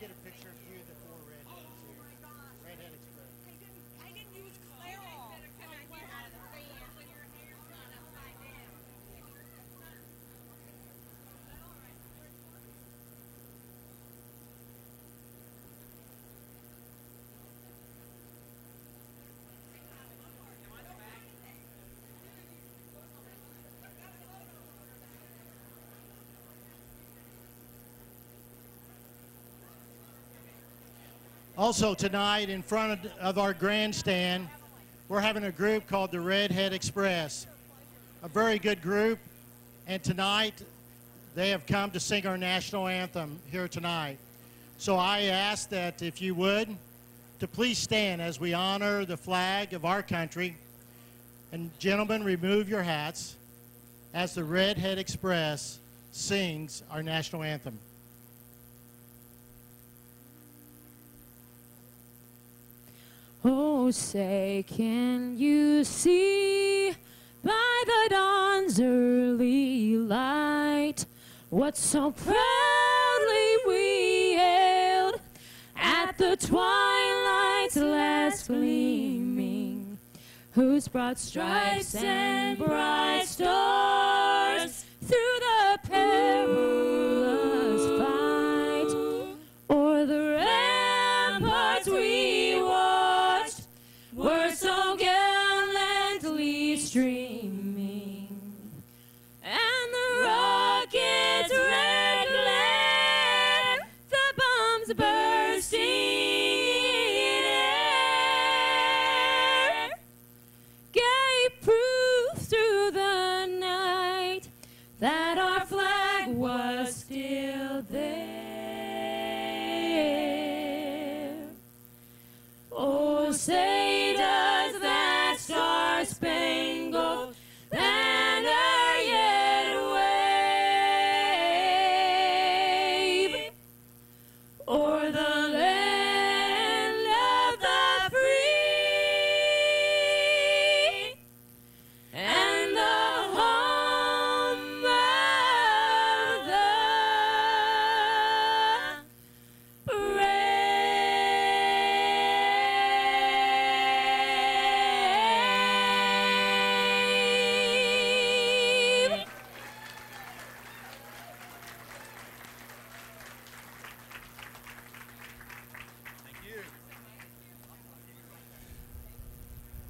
get a picture of you, the four redheads here. Redhead Express. I didn't use Clairol. Also tonight, in front of our grandstand, we're having a group called the Redhead Express. A very good group, and tonight they have come to sing our national anthem here tonight. So I ask that if you would, to please stand as we honor the flag of our country. And gentlemen, remove your hats as the Redhead Express sings our national anthem. Oh, say, can you see by the dawn's early light what so proudly we hailed at the twilight's last gleaming, whose broad stripes and bright stars through the perilous fight o'er the ramparts we watched were so gallantly streaming, and the rockets' red glare, the bombs bursting in air, gave proof through the night that our flag was still there. Oh, say does that star-spangled banner yet wave o'er the land of the free and the home of the brave.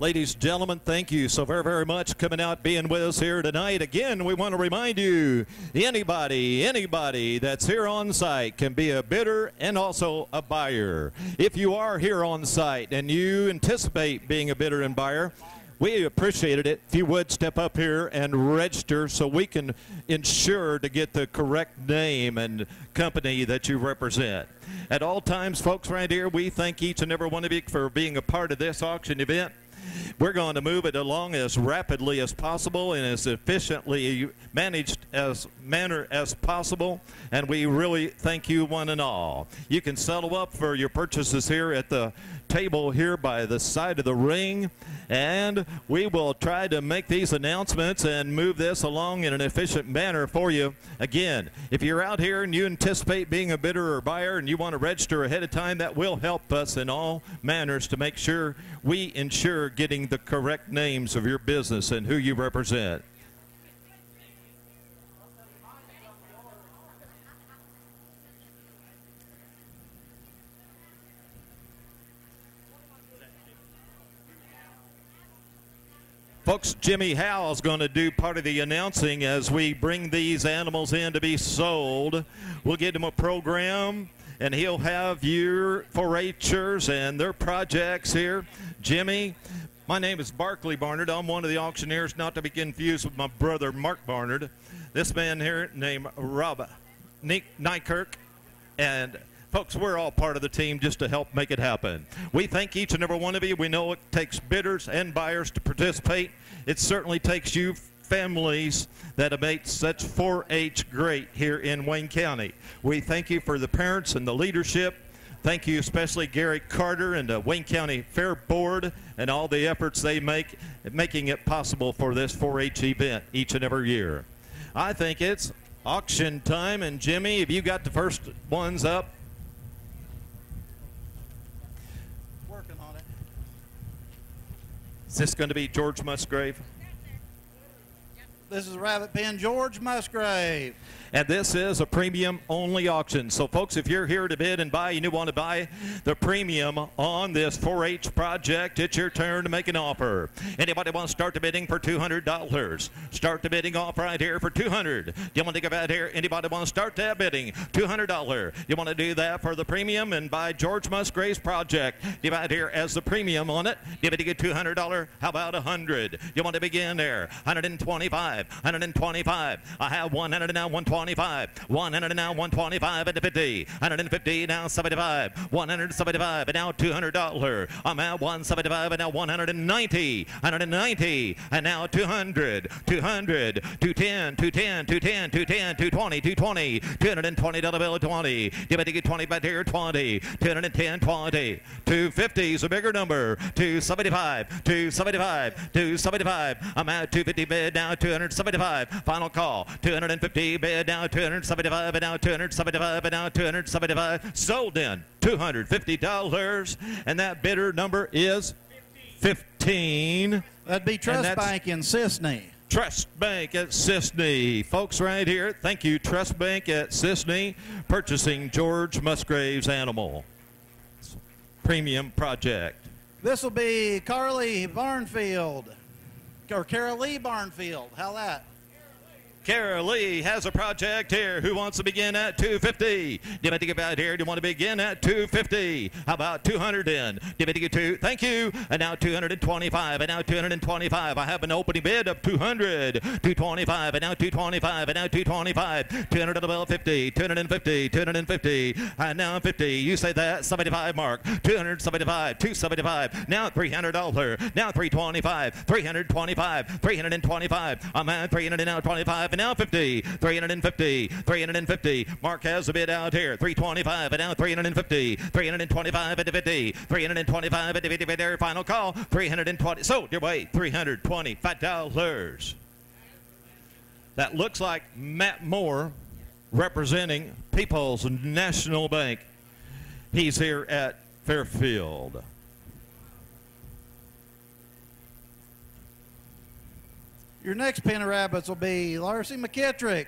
Ladies and gentlemen, thank you so very, very much coming out, being with us here tonight. Again, we want to remind you, anybody that's here on site can be a bidder and also a buyer. If you are here on site and you anticipate being a bidder and buyer, we appreciated it if you would step up here and register so we can ensure to get the correct name and company that you represent. At all times, folks, right here, we thank each and every one of you for being a part of this auction event. We're going to move it along as rapidly as possible and as efficiently managed manner as possible, and we really thank you one and all. You can settle up for your purchases here at the table here by the side of the ring, and we will try to make these announcements and move this along in an efficient manner for you. Again, if you're out here and you anticipate being a bidder or buyer and you want to register ahead of time, that will help us in all manners to make sure we ensure getting the correct names of your business and who you represent. Folks, Jimmy Howe is going to do part of the announcing as we bring these animals in to be sold. We'll get him a program, and he'll have your 4-H'ers and their projects here. Jimmy, my name is Barkley Barnard. I'm one of the auctioneers, not to be confused with my brother Mark Barnard. This man here named Rob Nykirk, and folks, we're all part of the team just to help make it happen. We thank each and every one of you. We know it takes bidders and buyers to participate. It certainly takes you families that have made such 4-H great here in Wayne County. We thank you for the parents and the leadership. Thank you especially Gary Carter and the Wayne County Fair Board and all the efforts they make at making it possible for this 4-H event each and every year. I think it's auction time, and Jimmy, have you got the first ones up? Is this going to be George Musgrave? This is Rabbit Pen George Musgrave. And this is a premium-only auction. So, folks, if you're here to bid and buy, and you want to buy the premium on this 4-H project, it's your turn to make an offer. Anybody want to start the bidding for $200? Start the bidding off right here for $200. You want to go out here? Anybody want to start that bidding? $200. You want to do that for the premium and buy George Musgrave's project? You out here as the premium on it. You want to get $200? How about $100? You want to begin there? $125. $125. I have 100 now. 125. 100 now. 125 and 50. 150 now. 75. 175 and now $200. I'm at 175 and now 190. 190 and now 200. 200. 210. 210. 210. 210. 220. 220. $220 bill. 20. Give it to get 20 back here. 20. 210. 20. 250 is a bigger number. 275. 275. 275. I'm at 250 bid now. 275. Final call. 250 bid now. 275 and now 275 and now 275. Sold in $250, and that bidder number is 15. That'd be Trust Bank in Sisney. Trust Bank at Sisney. Folks right here, thank you, Trust Bank at Sisney, purchasing George Musgrave's animal. Premium project. This will be Carly Barnfield, or Carol Lee Barnfield. How that? Carol Lee has a project here. Who wants to begin at 250? You want to get out here. Do you want to begin at 250? How about 200 in? You want to get two? Thank you. And now 225. And now 225. I have an opening bid of 200. 225. And now 225. And now 225. 200 on the bill. 50. 250. 250. And now 50. You say that 75 mark. 275. 275. Now $300. Now 325. 325. 325. I'm at 300 now 25. And now 50, 350, 350. Mark has a bid out here. 325 and now 350, 325 and 50, 325 and 50. There, final call. 320. Sold your way. $325. That looks like Matt Moore representing People's National Bank. He's here at Fairfield. Your next pen of rabbits will be Lacey McKittrick.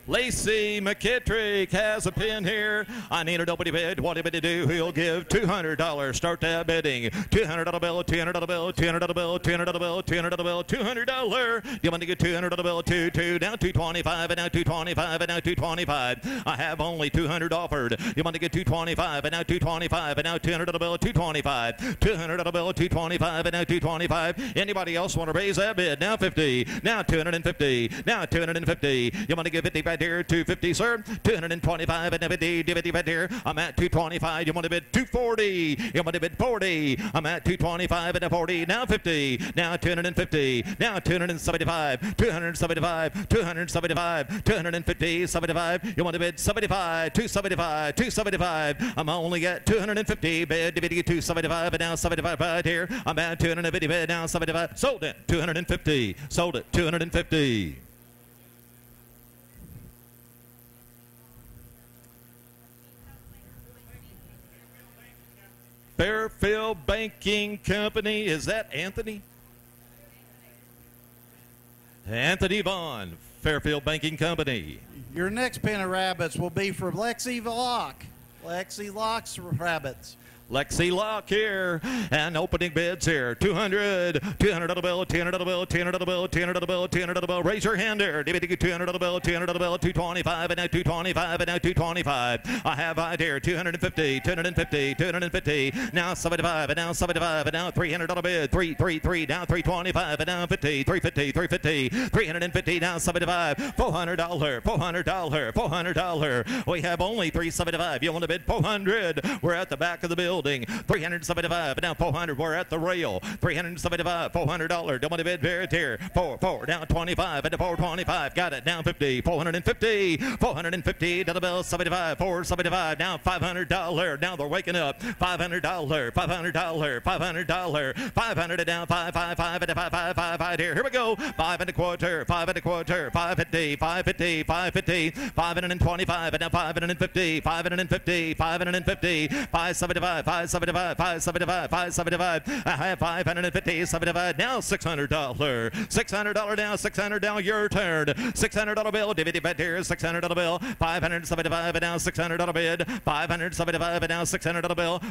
Lacey McKittrick has a pin here. I need a nobody bid. What did he do? He'll give $200. Start that bidding. $200 bill, $200 bill, $200 bill, $200 bill, $200 bill, $200. You want to get $200 bill, two, now 225 and now 225 and now 225. I have only 200 offered. You want to get 225 and now 225 and now $200 bill, 225. $200 bill, 225 and now 225. Anybody else want to raise that bid? Now 50. Now 250. Now 250. You want to get 50 back here? 250, sir. 225 and 50. Right here. I'm at 225. You want to bid 240. You want to bid 40. I'm at 225 and 40. Now 50. Now 250. Now 275. 275. 275. 250. 75. You want to bid 75. 275. 275. I'm only at 250. Bid 275 and now 75 right here. I'm at 250 bid now 75. Sold it. 250. Sold it. 250. Fairfield Banking Company. Is that Anthony? Anthony Vaughn, Fairfield Banking Company. Your next pen of rabbits will be for Lexi Locke. Lexi Locke's rabbits. Lexi Locke here, and opening bids here. 200, $200 bill, $200 bill, $200 bill, $200 bill, $200 bill. Raise your hand there. $200 bill, $200 bill, 225, and now 225, and now 225. I have right here 250, 250, 250. Now 75, and now 75, and now $300 bid. 333, now 325, and now 50, 350, 350, 350, now 75. $400, $400, $400. We have only 375. You want to bid 400? We're at the back of the bill. 375 and now 400. We're at the rail. 375, $400. Don't want to bid right here. 4 down 25 and 425. Got it. Down 50. 450. 450 to the bill. 75. 475. Now $500. Now they're waking up. $500. $500. $500. 500 and down 555 and 555 here. Here we go. 5 and a quarter. 5 and a quarter. 550. 550. 550. 525 and now 550. 550. 550. 575. 575, 575, 575. I have 550, 75. Now $600. $600 now, $600 now, your turn. $600 bill, DVD bet here, $600 bill. 575 and now $600 bid. 575 and now $600 bill.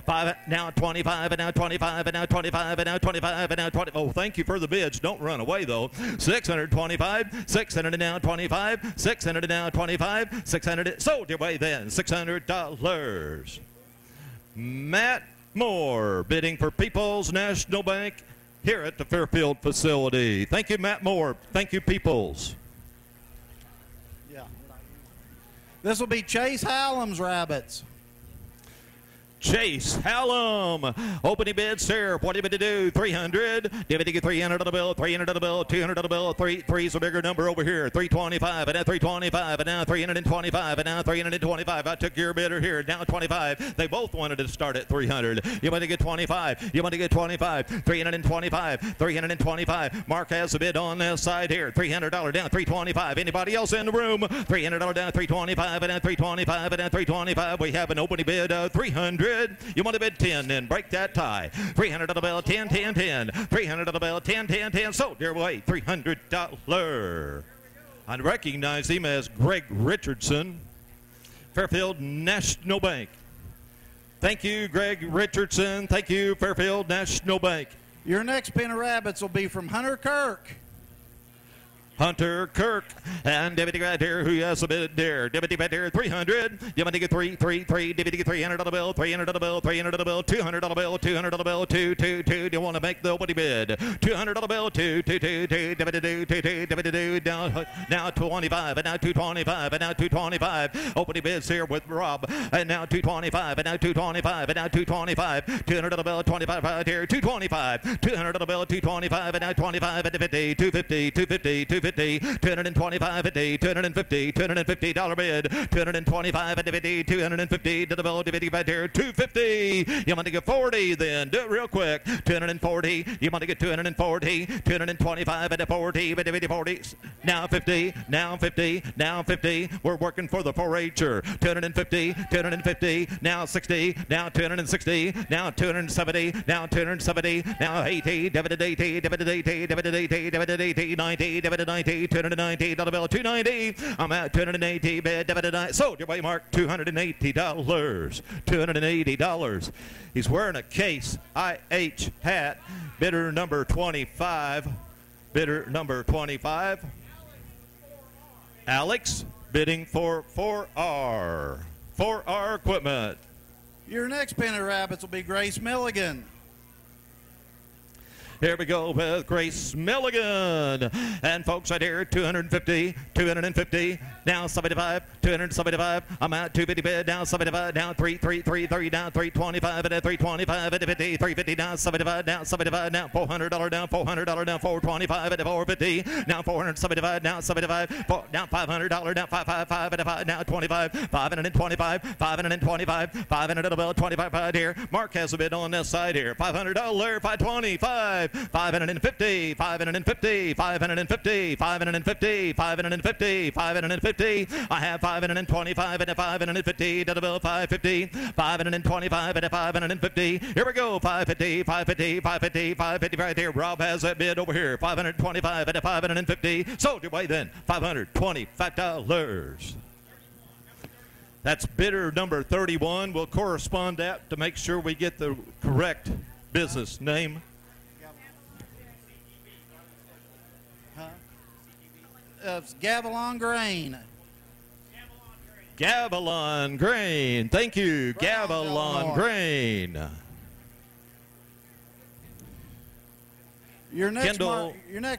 Now 25 and now 25 and now 25 and now 25 and now 20. Oh, thank you for the bids. Don't run away though. 625, 600 and now 25, 600 and now 25, 600. Sold your way then. $600. Matt Moore bidding for People's National Bank here at the Fairfield facility. Thank you, Matt Moore. Thank you, Peoples. Yeah. This will be Chase Hallam's rabbits. Chase Hallam. Opening bids here. What are you going to do? 300. David, get 300 on the bill. 300 on the bill. 200 on the bill. Three's a bigger number over here. 325 and now 325 and now 325 and now 325. I took your bidder here. Now 25. They both wanted to start at 300. You want to get 25. You want to get 25. 325. 325. Mark has a bid on this side here. $300 down. 325. Anybody else in the room? $300 down. 325 and now 325 and now 325. We have an opening bid of 300. You want to bid 10, then break that tie. 300 on the bill, 10, 10, 10. 300 on the bill, 10, 10, 10. Sold your way, $300. I recognize him as Greg Richardson, Fairfield National Bank. Thank you, Greg Richardson. Thank you, Fairfield National Bank. Your next pen of rabbits will be from Hunter Kirk. Hunter Kirk and Deputy right here who has a bid there. Deputy right here, 300. You want to get 3. Deputy get 300 on the bill, 300 on the bill, 300 on the bill, 200 on the bill, 200 on the bill, 2. Do you want to make the opening bid? 200 on the bill, 2. Deputy do. Now 25 and now 225 and now 225. Opening bids here with Rob and now 225 and now 225 and now 225. 200 on the bill, 25 right here, 225. 200 on the bill, 225 and now 25 and 50, 250, 250. 225 a day, $250 bid, 225 at 50, 250 to the bill, DVD right here, 250. You want to get 40 then, do it real quick. 240, you want to get 240, 225 at 40, but 40. Now 50, now 50, now 50. We're working for the 4-H'er. 250, 250, now 60, now 260, now 270, now 270, now 80, DVD 80, DVD 80, DVD 80, DVD 80, 90, DVD 90, 290, dollar bill, 290. I'm at 280, bid, $9. Sold your way, Mark, $280. $280. He's wearing a Case IH hat. Bidder number 25. Bidder number 25. Alex bidding for 4R. 4R equipment. Your next pen of rabbits will be Grace Milligan. Here we go with Grace Milligan. And folks right here, 250, 250, now 75, 275. I'm at 250 bid, now 75, down 3, down 325, and at 325, at 50, 350, down 75, down 75, now $400, down $400, down 425, at 450, now 475, down 75, down $500, down 555, at 5, now 25, 525, 525, 500 bill, 25 right here. Mark has a bid on this side here, $500, 525. 550, 550, 550, 550, 550, 550. I have 525 and a 550 to the bill, 550, 525 and a 550. Here we go, 550, 550, 550, 550 right here. Rob has that bid over here, 525 and a 550. Sold your way then, $525. That's bidder number 31. We'll correspond that to make sure we get the correct business name. Gavilon Grain. Gavilon Grain. Thank you, Gavilon Grain. Your next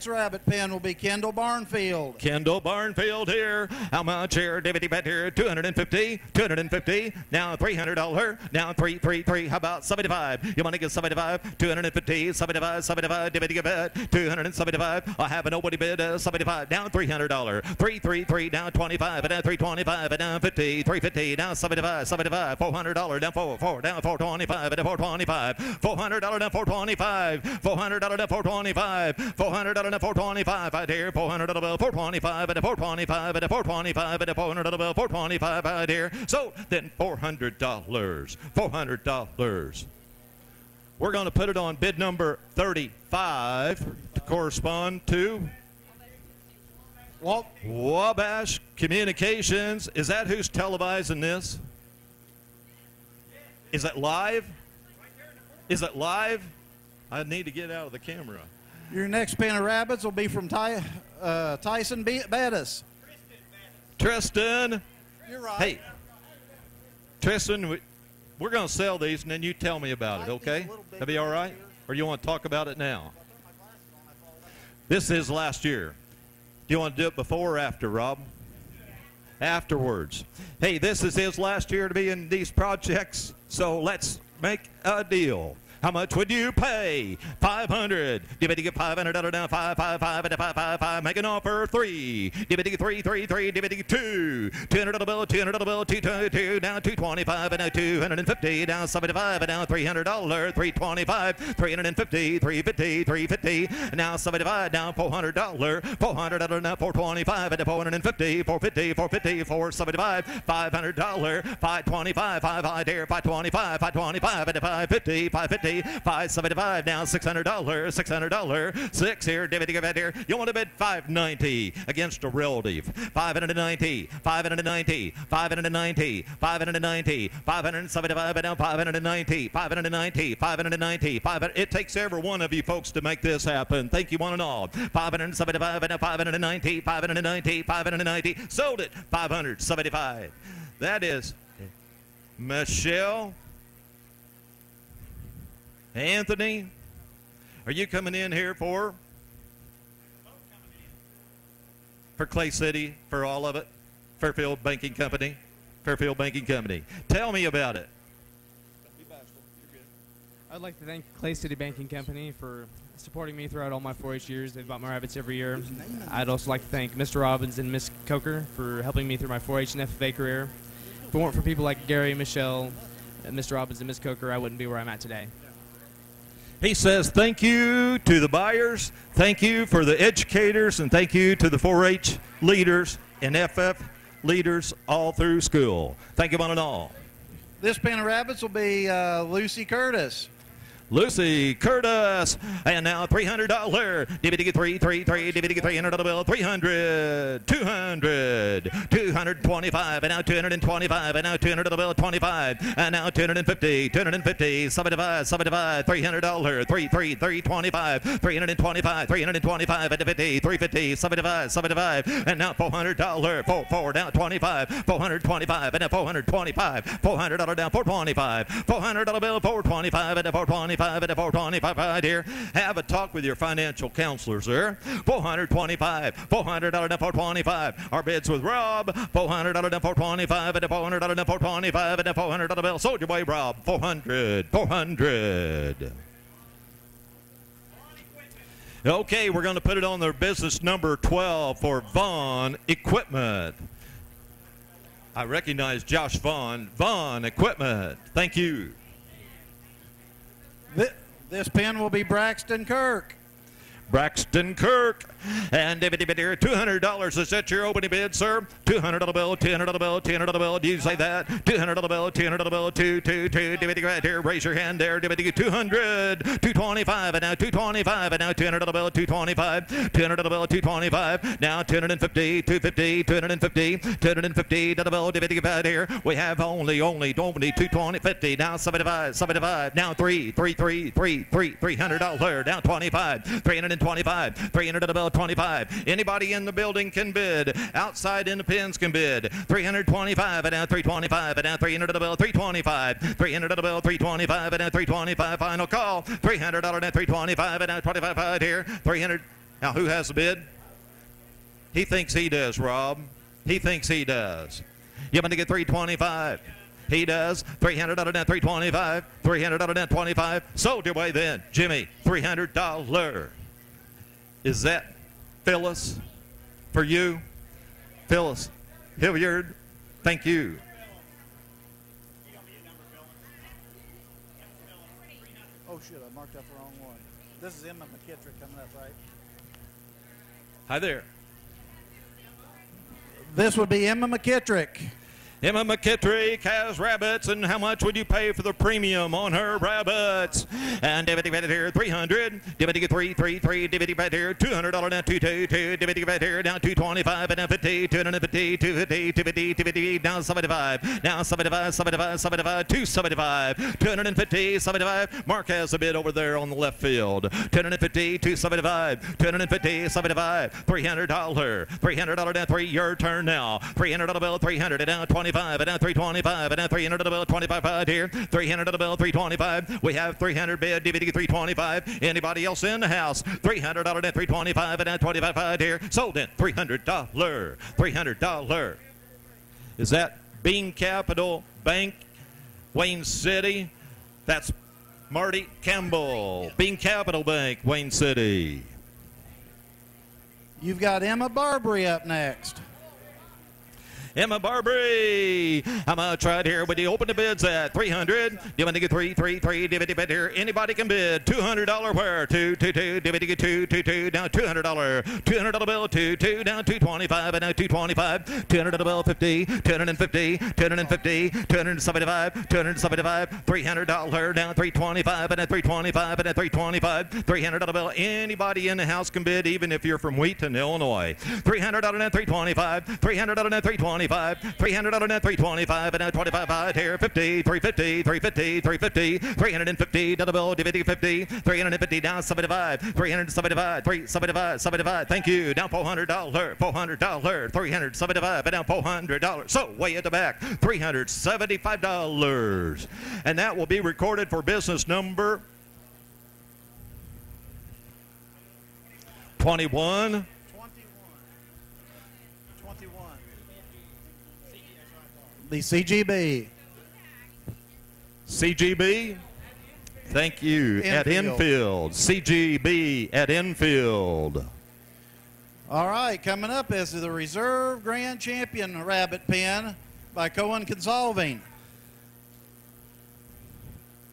rabbit pen will be Kendall Barnfield. Kendall Barnfield here. How much here? DVD bet here. 250, 250. Now $300. Now 3. How about 75? You want to get 75? 250, 75, 75. DVD bet 275. I have an opening bid 75. Down $300. 3. Down 25. And down 325. And down 50. 350. Down 75. 75. $400. Down 4. Down 425. And down 425. $400 down 425. $400 down 425. 425, $400 and $425 out here, $400 $425 and $425 and $425 and $400 $425 out here. So then $400, $400. We're going to put it on bid number 35 to correspond to Wabash Communications. Is that who's televising this? Is it live? Is it live? I need to get out of the camera. Your next pen of rabbits will be from Tyson Bettis. Tristan. You're right. Hey, Tristan, we're going to sell these, and then you tell me about it, okay? That'd be all right? Or you want to talk about it now? This is last year. Do you want to do it before or after, Rob? Afterwards. Hey, this is his last year to be in these projects, so let's make a deal. How much would you pay? $500. Dividend get $500 down. 555 and 555. Make an offer. 3. Dividend 3. Dividend 2. $200 bill. $200 bill. 222. Now 225 and now 250. Now 75 and now $300. 325. 350. 350. 350. Now 75. Now $400. $400 now 425 and 450. 450. 450. 475. $500. 525. 5 there. 525. 525 and 550. 550. 575 now $600. $600. 6 here. David, give it here. You want to bid $590 against a relative. $590. $590. $590. $590. $575 and now $590. $590. $590. It takes every one of you folks to make this happen. Thank you one and all. $575 and now $590. $590. $590. Sold it. $575. That is Michelle. Anthony, are you coming in here for Clay City, for all of it? Fairfield Banking Company? Fairfield Banking Company. Tell me about it. I'd like to thank Clay City Banking Company for supporting me throughout all my 4-H years. They've bought my rabbits every year. I'd also like to thank Mr. Robbins and Miss Coker for helping me through my 4-H and FFA career. If it weren't for people like Gary, Michelle, Mr. Robbins, and Miss Coker, I wouldn't be where I'm at today. He says thank you to the buyers, thank you for the educators, and thank you to the 4-H leaders and FF leaders all through school. Thank you one and all. This pen of rabbits will be Lucy Curtis. Lucy Curtis, and now $300. DVD 3. DVD $300 bill. 300, 200, 225, and now 225, and now $200 bill. 25, and now 250, 250, 75, $300. 325, 325, 325, and 50, 350, 75, and now $400. 4 now 25, 425, and now 425, $400 down 425, $400 bill. 425, and 425. And a 425 right here. Have a talk with your financial counselors there. $425, $400 and 425. Our bids with Rob. $400 and 425 and a $400 and 425 and a $400 bill. Sold your way, Rob. 400, 400. Okay, we're going to put it on their business number 12 for Vaughn Equipment. I recognize Josh Vaughn. Vaughn Equipment. Thank you. This pen will be Braxton Kirk. Braxton Kirk. And $200. Is that your opening bid, sir? $200 bill, $200 bill, $200 bill. Do you say that? $200 bill, $200 bill, 2. Right here. Raise your hand there. $200, 225, and now 225, and now $200 bill, 225, $200 bill, 225. Now 250, 250, 250, 250 bill. Right here. We have only 220, 50. Now 75. Now $300. Now 25, 325, $300 bill. 25. Anybody in the building can bid. Outside in the pens can bid. $325 and now $325 and now $300 bill. $325. $300 bill. $325 and now $325. Final call. $300 and $325 and now $25 here. $300. Now who has the bid? He thinks he does, Rob. He thinks he does. You want to get $325. He does. $300 and now $325. $300 and now $25. Sold your way then. Jimmy, $300. Is that Phyllis for you? Phyllis Hilliard, thank you. Oh, shit, I marked up the wrong one. This is Emma McKittrick coming up, right? Hi there. This would be Emma McKittrick. Emma McKittrick has rabbits, and how much would you pay for the premium on her rabbits? And Dividity right here, 300. Dividity 333. Dividity right here, $200 down 222. Dividity right here, down 225 and down 50, 250, 250, 250, 250, down 75. Now 75, 75, 75, 275, 250, 75. Mark has a bid over there on the left field. 250, 275, 250, 75, $300. $300 down 3. Your turn now. $300 bill, 300 and down 20. And now 325, and now 300 bill, 25 here. 300 bill, 325. We have 300 bid, DVD 325. Anybody else in the house? $300 and 325, and now 25 here. Sold in $300. $300. Is that Bean Capital Bank, Wayne City? That's Marty Campbell, Bean Capital Bank, Wayne City. You've got Emma Barbary up next. Emma Barbary, how much right here? Would you open the bids at 300? Dividing 333, dividing bid here. Anybody can bid. $200 where? 222, dividing 222, down $200. $200 bill, 22, down 225, and now 225. $200 bill, 50, 250, 250, 275, 275, $300 down 325, and then 325, and then 325. $300 bill. Anybody in the house can bid, even if you're from Wheaton, Illinois. $300 and 325, $300 and 325. $300 and 325 and now 25 here. 50, 350, 350, 350, 350 double bill, dividing 50, 350 down 75, 375, 375, 75. Thank you. Down $400, $400, 375 and down $400. So way at the back, $375, and that will be recorded for business number 21. The CGB. CGB, thank you, at infield. CGB at infield. All right, coming up is the Reserve Grand Champion Rabbit Pen by Cohen Consolving.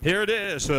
Here it is,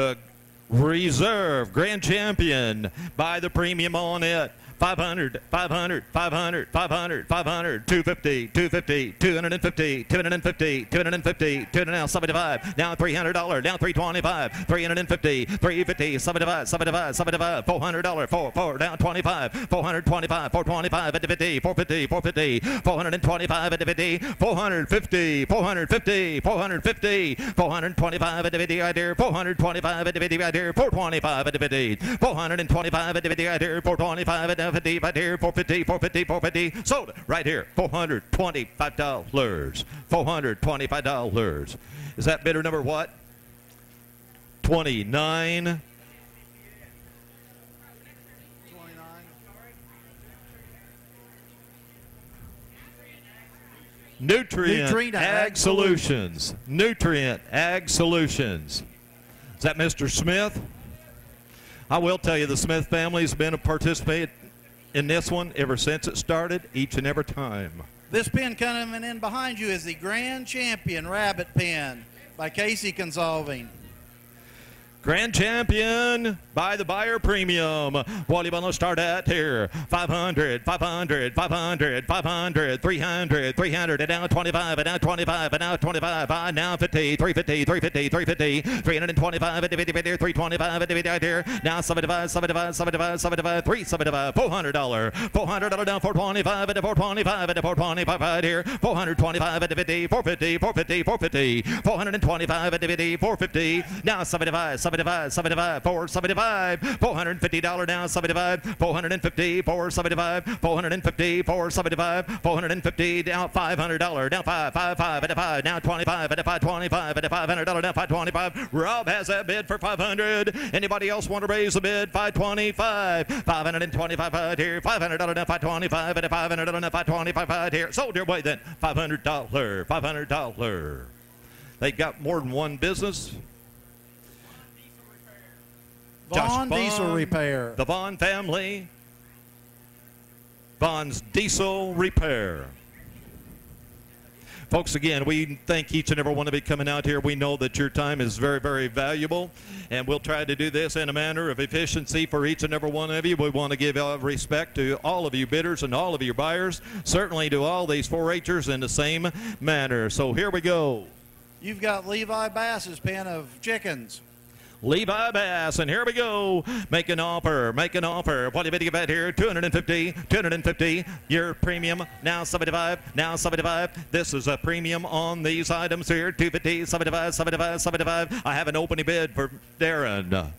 Reserve Grand Champion by the premium on it. 500, 500, 500, 500, 500, 250, 250, 250, 250, 250, 275, now $300, down 325, 350, 350, 75, 75, 75, $400, 4, down 25, 425, 425 at the 50, 450, 450, 425 at the 50, 450, 450, 450, 425 at the 50 right there, 425 at the 50 right there, 425 at the 50, 425 at the 50 right there, 425 at the 50 right here, 450, 450, 450. Sold right here, $425. $425. Is that bidder number what? 29. Nutrient Ag Solutions. Nutrient Ag Solutions. Is that Mr. Smith? I will tell you, the Smith family has been a participant in this one ever since it started, each and every time. This pen coming in behind you is the Grand Champion Rabbit Pen by Casey Consolving. Grand Champion by the buyer premium. What do you want to start at here? 500, 500, 500, 500, 300, 300, and now 25, and now 25, and now 25, now 50, 350, 350, 350, 325, and 50, 325, and 50 right here. Now 75, 75, 75, 75, 375, $400, $400 down 425, and 425, and 425 right here. 425 at 50, 450, 450, 450, 425 at 50, 450. Now 75, 75, 75, 475, $450 down 75, 450, 475, 450, 475, 450 down $500, down 555 at 5, now 25 at 525 at $500 down 525. Rob has that bid for 500. Anybody else want to raise the bid? 525, 525 right here, $500 down 525 at $500 down 525 right here. Sold your way then, $500, $500. They got more than one business. Vaughn Diesel Repair. The Vaughn family. Vaughn's Diesel Repair. Folks, again, we thank each and every one of you coming out here. We know that your time is very, very valuable, and we'll try to do this in a manner of efficiency for each and every one of you. We want to give respect to all of you bidders and all of your buyers, certainly to all these 4-H'ers in the same manner. So here we go. You've got Levi Bass's pen of chickens. Levi Bass, and here we go. Make an offer. What do you bid about here? 250, 250. Your premium, now 75, now 75. This is a premium on these items here. 250, 75, 75, 75. I have an opening bid for Darren.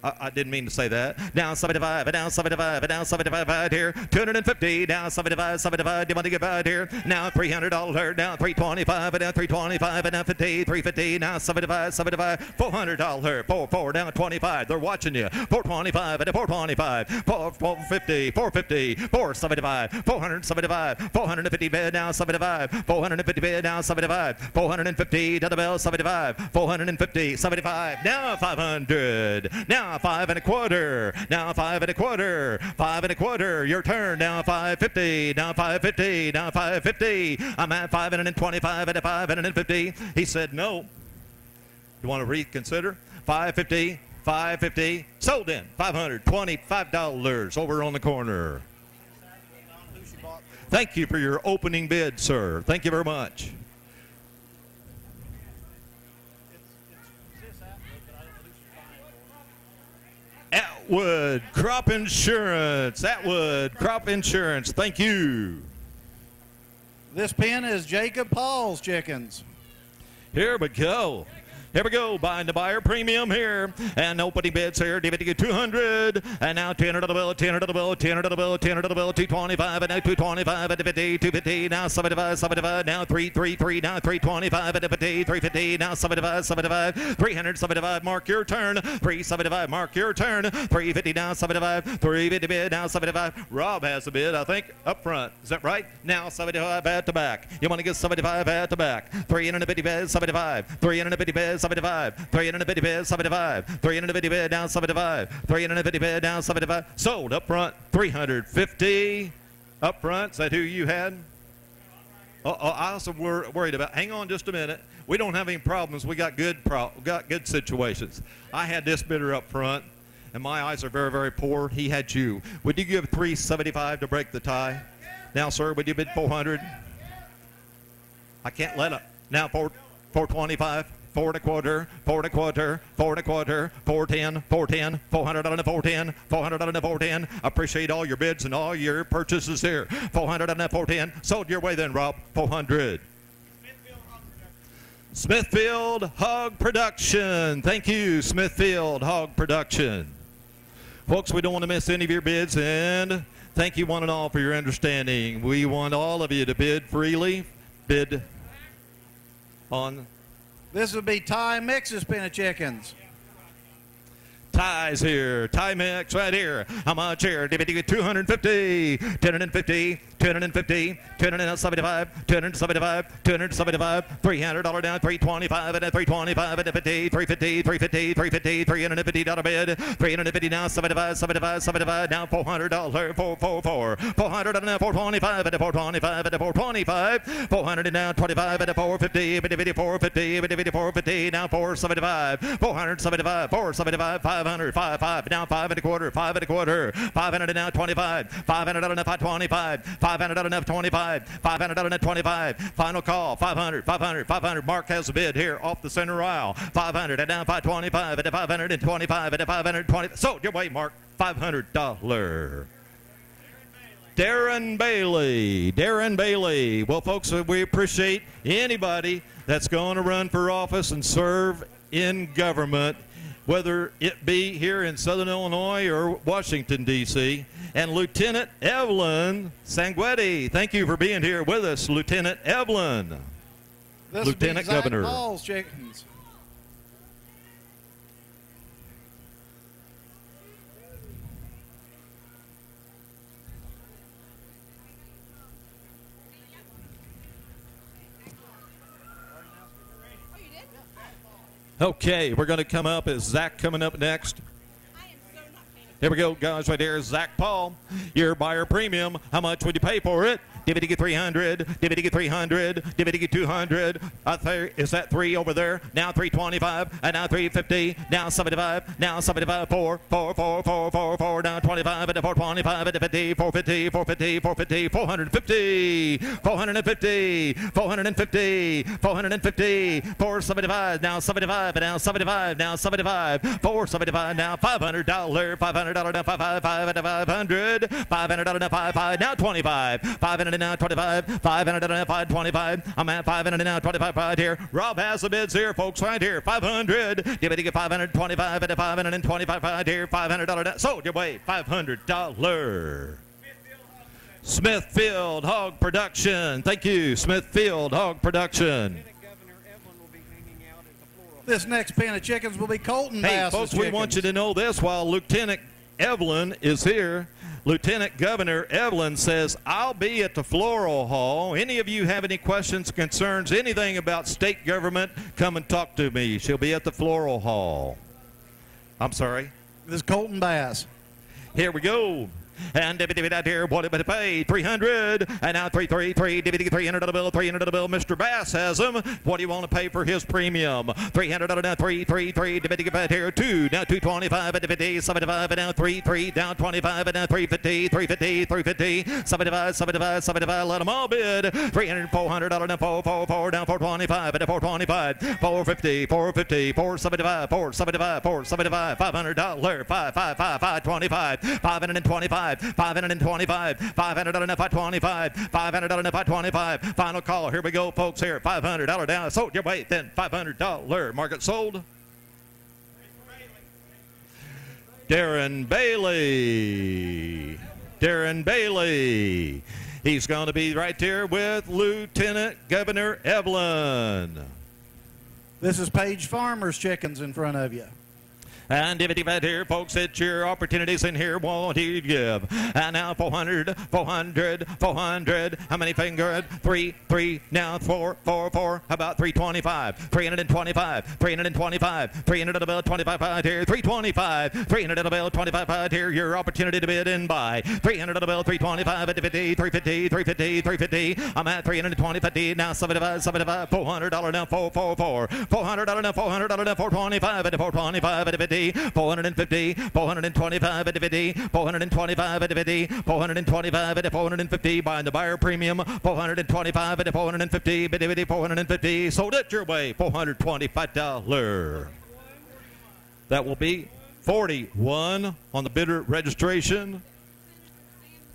I didn't mean to say that. Now 75, now 75, now 75 out here. 250, now 75, 75. Do you want to give out here? Now $300, now 325, now 325, now 50, 350, now 75, 75, $400, 44, now 25. They're watching you. 425, and 425, 450, 450, 475, 475, 450 bid, now 75, 450 bid, now 75, 450 to the bell, 75, 450, 75, now 500, now 5 1/4, now 5 1/4, 5 1/4, your turn, now 550, now 550, now 550, I'm at 525 and 550. He said no. You want to reconsider? 550, 550, sold in, $525 over on the corner. Thank you for your opening bid, sir. Thank you very much. Atwood Crop Insurance. Atwood Crop Insurance. Thank you. This pen is Jacob Paul's chickens. Here we go. Here we go, buying the buyer premium here, and opening bids here, DVD 200, and now 10 to the bill, 10 to the bill, 10 to the bill, 10 to the bill, 225, and now 225, and 50, 250, now 75, 75, now 333, now 325, and 50, 350, now 75, 75, 375, mark your turn, 375, mark your turn, 350, now 75, 350 bid, now 75. Rob has a bid, I think, up front. Is that right? Now 75 at the back. You want to get 75 at the back. 350 bid, 75, 350 bid, 75, 350 bid, 75, 350 bid, down 75, 350 bid, down 75. Sold up front, 350 up front. Is that who you had? I also worried about. Hang on just a minute. We don't have any problems. We got good situations. I had this bidder up front, and my eyes are very, very poor. He had you. Would you give 375 to break the tie? Now, sir, would you bid 400? I can't let it. Now 425. 4 1/4, 4 1/4, 4 1/4, 410, 410, 400 on the 410, 400 on the 410. Appreciate all your bids and all your purchases here. 400 on the 410. Sold your way then, Rob. 400. Smithfield Hog Production. Thank you, Smithfield Hog Production. Folks, we don't want to miss any of your bids, and thank you one and all for your understanding. We want all of you to bid freely. Bid on. This would be Ty Mix's pen of chickens. Ties here. Tie mix right here. How much here? 250, 250, 250, 275, 275, 275, $300 down, 325, and 325, and 50, 350, 350, 350, $350 bid, 350 now, 75, 75, 75, now $400, 444, 400 and 425, and 425, and 425, 400 and now 25, and 450, 450, 450, now 475, 475, 475, 500, 5, now 5 1/4, 5 1/4, 500 and now 25, 500 on the 525, 500 on the 25, 500 on the 25, final call, 500, 500, 500. Mark has a bid here off the center aisle, 500 and now 525, and 525, and 520. Sold your way, Mark, $500. Darren Bailey. Darren Bailey. Well, folks, we appreciate anybody that's going to run for office and serve in government, whether it be here in Southern Illinois or Washington, D.C. And Lieutenant Evelyn Sanguetti, thank you for being here with us, Lieutenant Evelyn. This Lieutenant would be Governor. Zach Paul's chickens. Okay, we're going to come up. Is Zach coming up next? I am so not paying Here we go, guys. Right there is Zach Paul. Your buyer premium. How much would you pay for it? Divvy get 300. Divvy get 300. Divvy get 200. Is that 3 over there? Now 325. And now 350. Now 75. Now 75. 4. Now 25. And 425. And 50. 450. 450. 450. 450. 450. 450. 450. 475. Now 75. And now 75. Now 75. 475. Now $500. $500 now 500. $500 now 55. Now 25. 500 now 25. $500 now 525. I'm at 500 now 25 right here. Rob has the bids here, folks, right here. 500. Give it to get 525 and 525 right here. $500 now. Sold your way. $500. Smithfield Hog Production. Thank you, Smithfield Hog Production. This next pen of chickens will be Colton Hey, Bass's folks, chickens. we want you to know this while Lieutenant Evelyn is here. Lieutenant Governor Evelyn says, I'll be at the Floral Hall. Any of you have any questions, concerns, anything about state government, come and talk to me. She'll be at the Floral Hall. I'm sorry. This is Colton Bass. Here we go. And David out here, what did it pay? 300. And now 333. David 300 on a bill. 300 on a bill. Mr. Bass has them. What do you want to pay for his premium? 300 on a now 333. David out here 2. Now 225 and 50. 75 and now 33. Down 25 and now 350. 350. 350. 75. 75. 75. Let them all bid. 300. 400 now 444. Down 425 and 425. 450. 450. 475. 475. 475. $500. 525. 525. 525, $500 and $525, $500 and $525. Final call. Here we go, folks. Here, $500 down. Sold your way. Then $500. Market sold. Darren Bailey. Darren Bailey. He's going to be right there with Lieutenant Governor Evelyn. This is Page Farmer's chickens in front of you. And if right here, folks, it's your opportunities in here. What do you give? And now 400, 400, 400. How many finger? 3, 3. Now 4, 4, 4. How about 325? 325, 325, 300 a bill, 25 right here. 325, 300 a bill, 25 right here. Your opportunity to bid and buy. 300 a bill, 325 at 50, 350, 350, 350. I'm at 320, 50. Now 75, 75, $400 now 444. $400 now 400 now 425 at 425 at 50. 450, 425 at 50, 425 at 50, 425 at 450, buying the buyer premium, 425 at 450, 450, sold it your way, $425. That will be 41 on the bidder registration.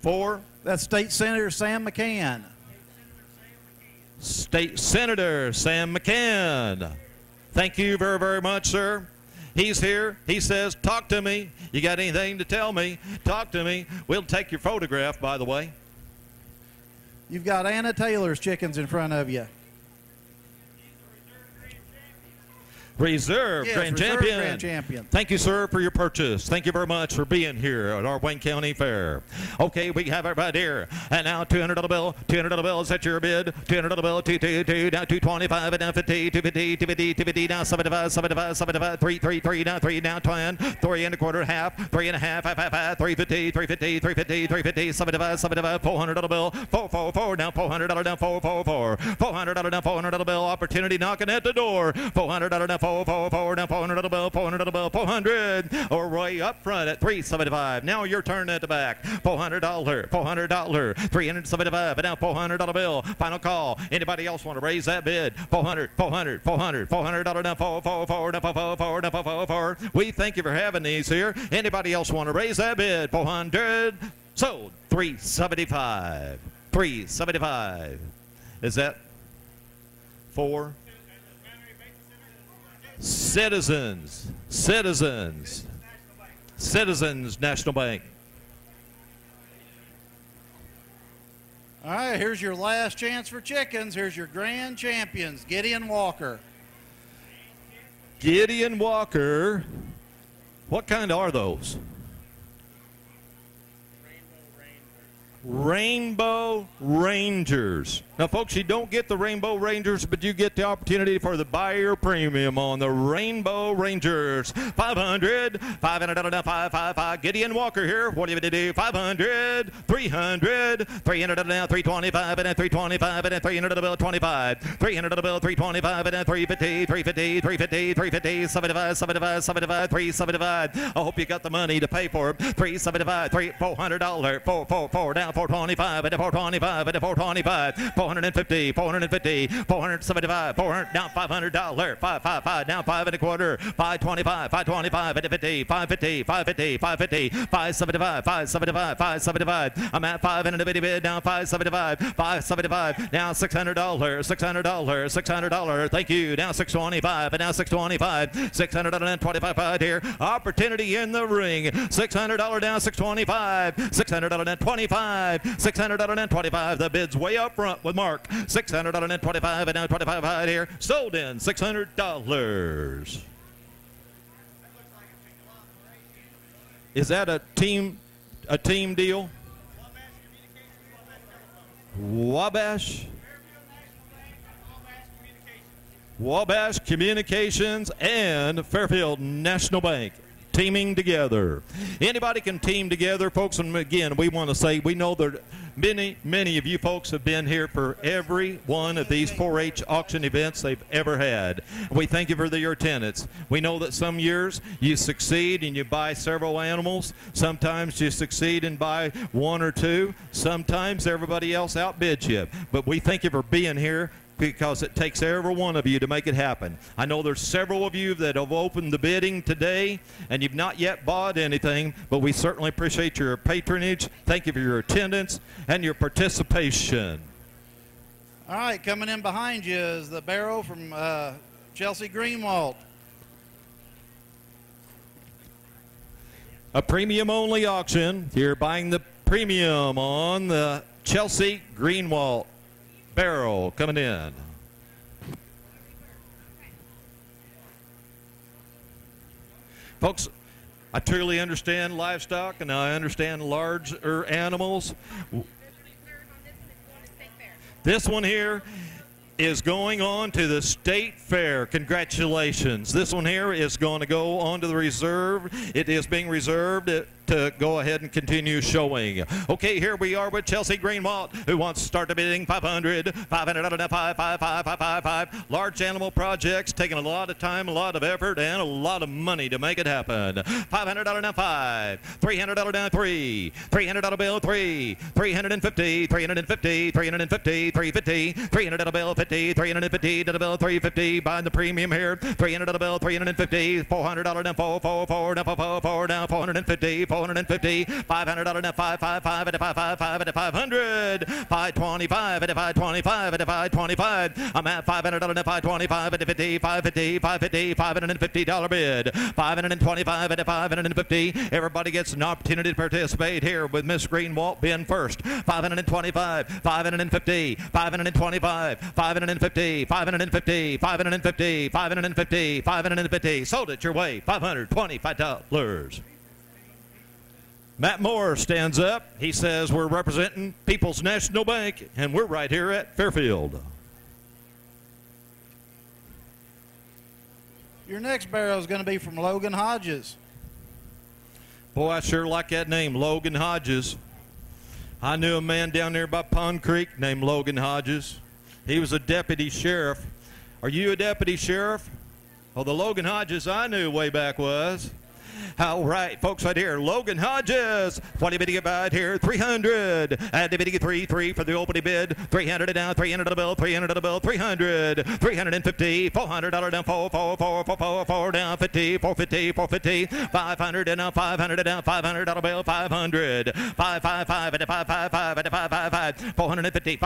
4. That's State Senator Sam McCann. State Senator Sam McCann. Thank you very, very much, sir. He's here. He says, talk to me. You got anything to tell me? Talk to me. We'll take your photograph, by the way. You've got Anna Taylor's chickens in front of you. Reserve, Yes, Grand Reserve Champion. Grand Champion. Thank you, sir, for your purchase. Thank you very much for being here at our Wayne County Fair. Okay, we have it right here. And now $200 bill. $200 bill. Is that your bid? $200 bill. 222. Now 225. And now 50. 250. 250. 250. Now 75. 75. 75. 333. Now 3. Now 10. 3 and a quarter. Half. 3 and a half. Half. Half. Half. 350. 350. 350. 350. 75. 75. $400 bill. 444. Now $400. Now 444. $400 now $400 bill. Opportunity knocking at the door. $400 now 444. Now $400 bill. $400 bill. 400. Or way up front at 375. Now your turn at the back. $400. $400. 375. And now $400 bill. Final call. Anybody else want to raise that bid? 400. 400. 400. $400 now 444. Now 444. Now 444. We thank you for having these here. Anybody else want to raise that bid? 400. Sold. 375. 375. Is that 4? Citizens. Citizens. Citizens National Bank. All right, here's your last chance for chickens. Here's your grand champions, Gideon Walker. Gideon Walker. What kind are those? Rainbow Rangers. Now, folks, you don't get the Rainbow Rangers, but you get the opportunity for the buyer premium on the Rainbow Rangers. 500, 500, 555. Gideon Walker here. What are you going to do? 500, 300, 300 now, 325, and then 325, and then 300 of the bill, 25. 300 of the bill, 325, and then 350, 350, 350, 350, 75, 75, 75, 375. I hope you got the money to pay for it. 375, $400, 444, down 425, and then 425, and then 425. 450, 450, 475, 400, down $500, 555, down 5 and a quarter, 525, 525, and 50, 550, 550, 550, 575, 575, 575. I'm at 5 and a bitty bid, down 575, 575, down $600, $600, $600. Thank you, down 625, and now 625, 625 right here. Opportunity in the ring, $600 down 625, $600 and 25, $600 and 25. The bid's way up front with Mark. $600 and 25, and now 25 right here. Sold in $600. Is that a team deal? Wabash Communications and Fairfield National Bank teaming together. Anybody can team together, folks. And again, we want to say we know that many of you folks have been here for every one of these 4-H auction events they've ever had. We thank you for your attendance. We know that some years you succeed and you buy several animals. Sometimes you succeed and buy 1 or 2. Sometimes everybody else outbids you. But we thank you for being here, because it takes every one of you to make it happen. I know there's several of you that have opened the bidding today and you've not yet bought anything, but we certainly appreciate your patronage. Thank you for your attendance and your participation. All right, coming in behind you is the barrow from Chelsea Greenwald. A premium-only auction. You're buying the premium on the Chelsea Greenwald barrow coming in. Folks, I truly understand livestock and I understand larger animals. This one here is going on to the state fair. Congratulations. This one here is going to go on to the reserve. It is being reserved to go ahead and continue showing. Okay, here we are with Chelsea Greenwald, who wants to start the bidding. 500, 500, 555. Large animal projects taking a lot of time, a lot of effort, and a lot of money to make it happen. $500 down 5, $300 down 3, $300 bill 3, $350, $350, $350, $350, $300 bill 50, $350 bill 350. Buying the premium here. $300 bill 350, $400 down 444, down 444, down 450. 450, $500 at 555 at 555 at 500, 525 at 525 at 525. I'm at $500 at 525 at 50, 550, 550, $550 bid, $525 at 550. Everybody gets an opportunity to participate here with Miss Greenwald being first. $525, $550, $525, $550, $550, $550, $550, $550. Sold it your way. $525. Matt Moore stands up. He says we're representing People's National Bank, and we're right here at Fairfield. Your next barrow is going to be from Logan Hodges. Boy, I sure like that name, Logan Hodges. I knew a man down there by Pond Creek named Logan Hodges. He was a deputy sheriff. Are you a deputy sheriff? Well, the Logan Hodges I knew way back was. All right, folks, right here, Logan Hodges. What do you bid about here? 300. And the bidding 3 for the opening bid. 300 down, 300 a bill, 300 a bill, 300, 350, $400 down, 4 down, 50, 450, 450, 500 down, 500 down, $500 bill, 500, 555 at 555 at 555, $450,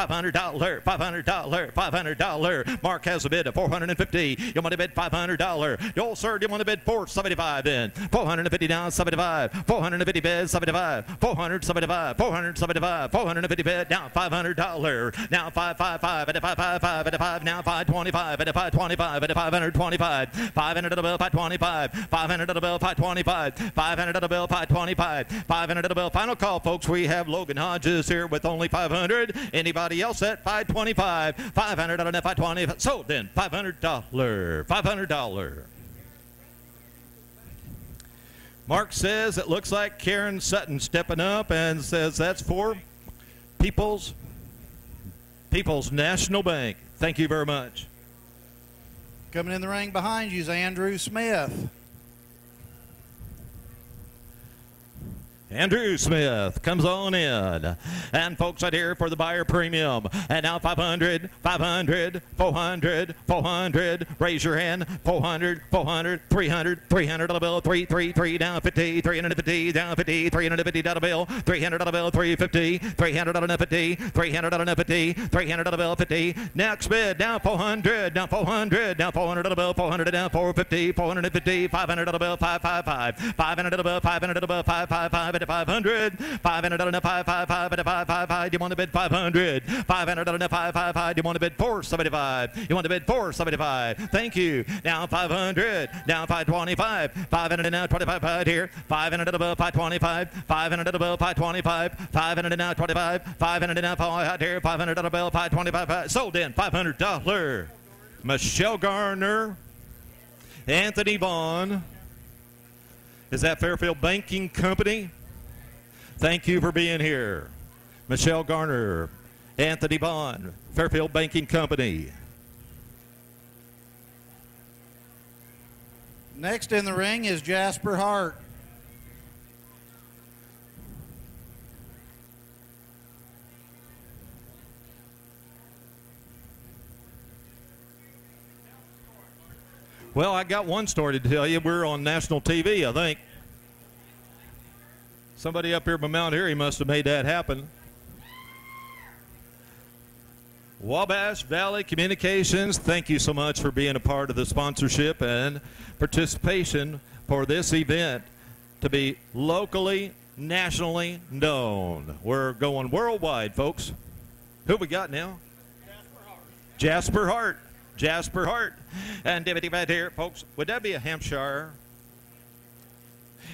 $500, $500. Mark has a bid of $450. You want to bid $500. Yo, sir, do you want to bid $475 then? 450 down, 75, 450 bid, 75, 475, 475, 450 bid, down $500, now 555, at a 555, at a 5, now 525, at a 525, at a 525, 500 at a bill, 525, 500 at a bill, 525, 500 at a bill, 525, 500 at a bill. Final call, folks. We have Logan Hodges here with only 500. Anybody else at 525, 500 at a 525. Sold then, $500, $500. Mark says it looks like Karen Sutton stepping up and says that's for People's National Bank. Thank you very much. Coming in the ring behind you is Andrew Smith. Andrew Smith comes on in. And folks right here for the buyer premium. And now 500, 500, 400, 400. Raise your hand. 400, 400, 300, 300 on the bill. 333 down 50, 350 down 50, 350 down the bill. 300 on the bill, 350, 300 on the 50, 300 on the 50, 300 on the bill, 50. Next bid down 400, down 400, down 400 on the bill, 400 down 450, 450, 500 on the bill, 555, 500 on the bill, 500 on the bill, 555. At 500, 500 on a 555 at a 555. You want to bid 500, 500 on a 555. You want to bid 475. You want to bid 475. Thank you. Now 500, now 525, 500 and now 25 right here. 500 above 525, 500 above 525, 500 and now 25, 500 and now 5 out here. 500 above 525. Sold in $500. Michelle Garner, Anthony Vaughn. Is that Fairfield Banking Company? Thank you for being here. Michelle Garner, Anthony Bond, Fairfield Banking Company. Next in the ring is Jasper Hart. Well, I got one story to tell you. We're on national TV, I think. Somebody up here by Mount Airy must have made that happen. Wabash Valley Communications, thank you so much for being a part of the sponsorship and participation for this event to be locally, nationally known. We're going worldwide, folks. Who we got now? Jasper Hart. Jasper Hart. And David right here, folks. Would that be a Hampshire?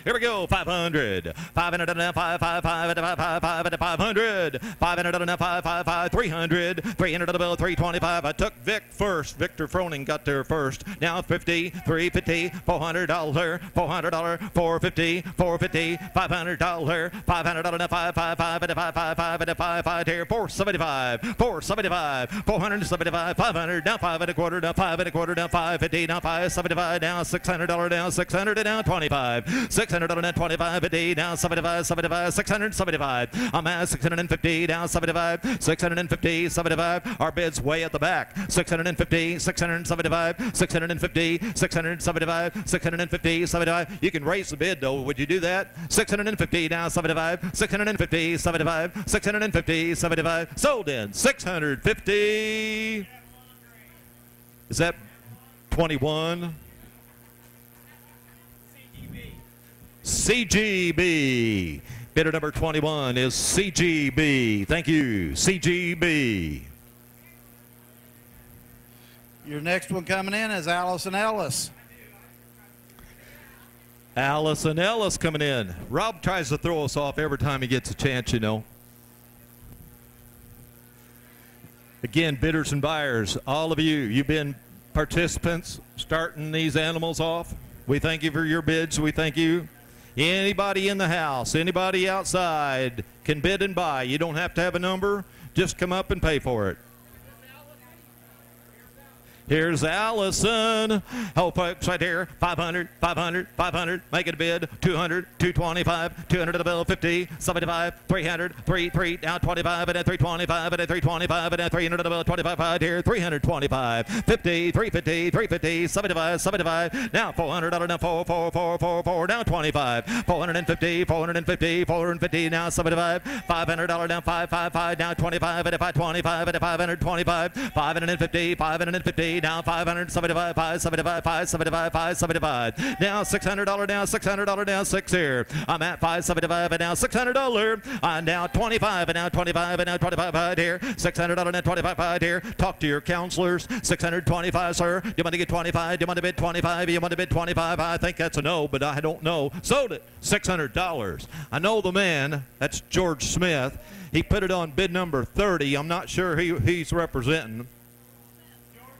Here we go, 500, 500 and a 555 and a 555 and a 500, 500 and a 555, 300, 300 and a bill, 325. I took Vic first. Victor Froning got there first. Now 50, 350, $400, $400, 450, 450, $500, 500 and a 555 and a 555 and a 55 here, 475, 475, 475, 500, down 5 and a quarter, down 5 and a quarter, down 550, down 575, down $600, down 600, and down 25, 600 on 25 a day, down 75, 75, 675. I'm at 650, down 75, 650, 75. Our bid's way at the back. 650, 675, 650, 675, 650, 75. You can raise the bid though. Would you do that? 650, down 75, 650, 75, 650, 75. Sold in 650. Is that 21? CGB. Bidder number 21 is CGB. Thank you, CGB. Your next one coming in is Allison Ellis. Allison Ellis coming in. Rob tries to throw us off every time he gets a chance, you know. Again, bidders and buyers, all of you, you've been participants starting these animals off. We thank you for your bids. We thank you. Anybody in the house, anybody outside can bid and buy. You don't have to have a number. Just come up and pay for it. Here's Allison. Oh, folks, right here. 500, 500, 500. Make it a bid. 200, 225, 200 at the bill. 50, 75, 300, 3, down 25, and then 325, and then 325, and then 300 at the bill. 25 right here. 325, 50, 350, 350, 75, 75. Now 400 down 4, 4, 4, 4, 4, down 25. 450, 450, 450, now 75. $500 down 5, 5, 5, down 25, and 525, and 525, 550, 550. 550, now 575, 575, 575, 575. Now $600 down, $600 down, 6 here. I'm at 575 and now $600. Now 25 and now 25 and now 25 right here. $600 and 25 right here. Talk to your counselors. 625, sir. You want to get 25? You want to bid 25? You want to bid 25? I think that's a no, but I don't know. Sold it. $600. I know the man. That's George Smith. He put it on bid number 30. I'm not sure who he's representing.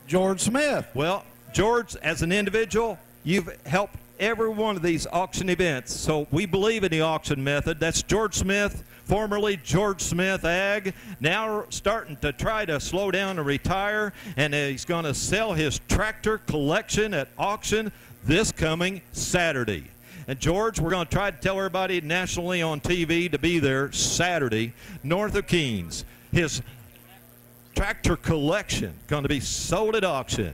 George Smith. Well, George, as an individual, you've helped every one of these auction events. So we believe in the auction method. That's George Smith, formerly George Smith Ag, now starting to try to slow down and retire, and he's going to sell his tractor collection at auction this coming Saturday. And George, we're going to try to tell everybody nationally on TV to be there Saturday, north of Keens. His tractor collection going to be sold at auction.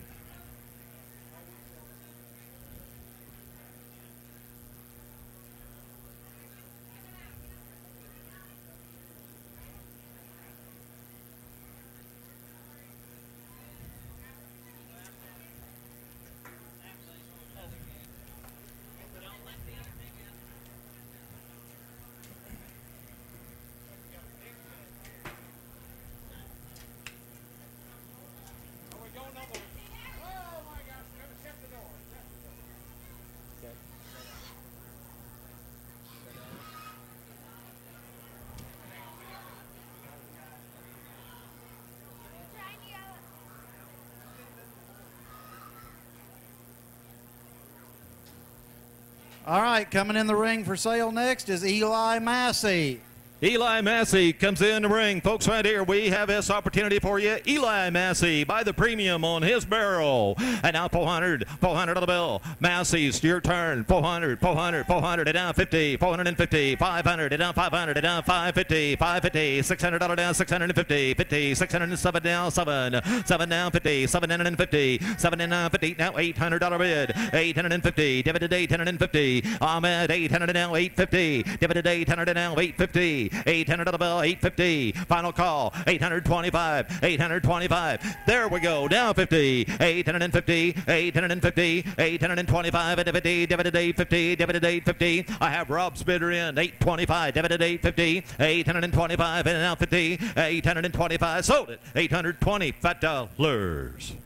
All right, coming in the ring for sale next is Eli Massey. Eli Massey comes in the ring. Folks, right here, we have this opportunity for you. Eli Massey, buy the premium on his barrel. And now 400 on the bill. Massey's your turn. 400, 400, and down 50, 450, 500, and down 500, and down 550, 550, $600 down, 650, 50, 607 down, 7 down 50, 750, 7 down 50, now $800 bid, 850, divided 850, I'm at 800 now, 850, divided 800 now, 850. 800 on the bill, 850. Final call, 825, 825. There we go, down 50, 850, 850, 825, and 50, divided 850, divided 850. I have Rob's bidder in, 825, divided 850, 825, and now 50, 825. Sold it, $825.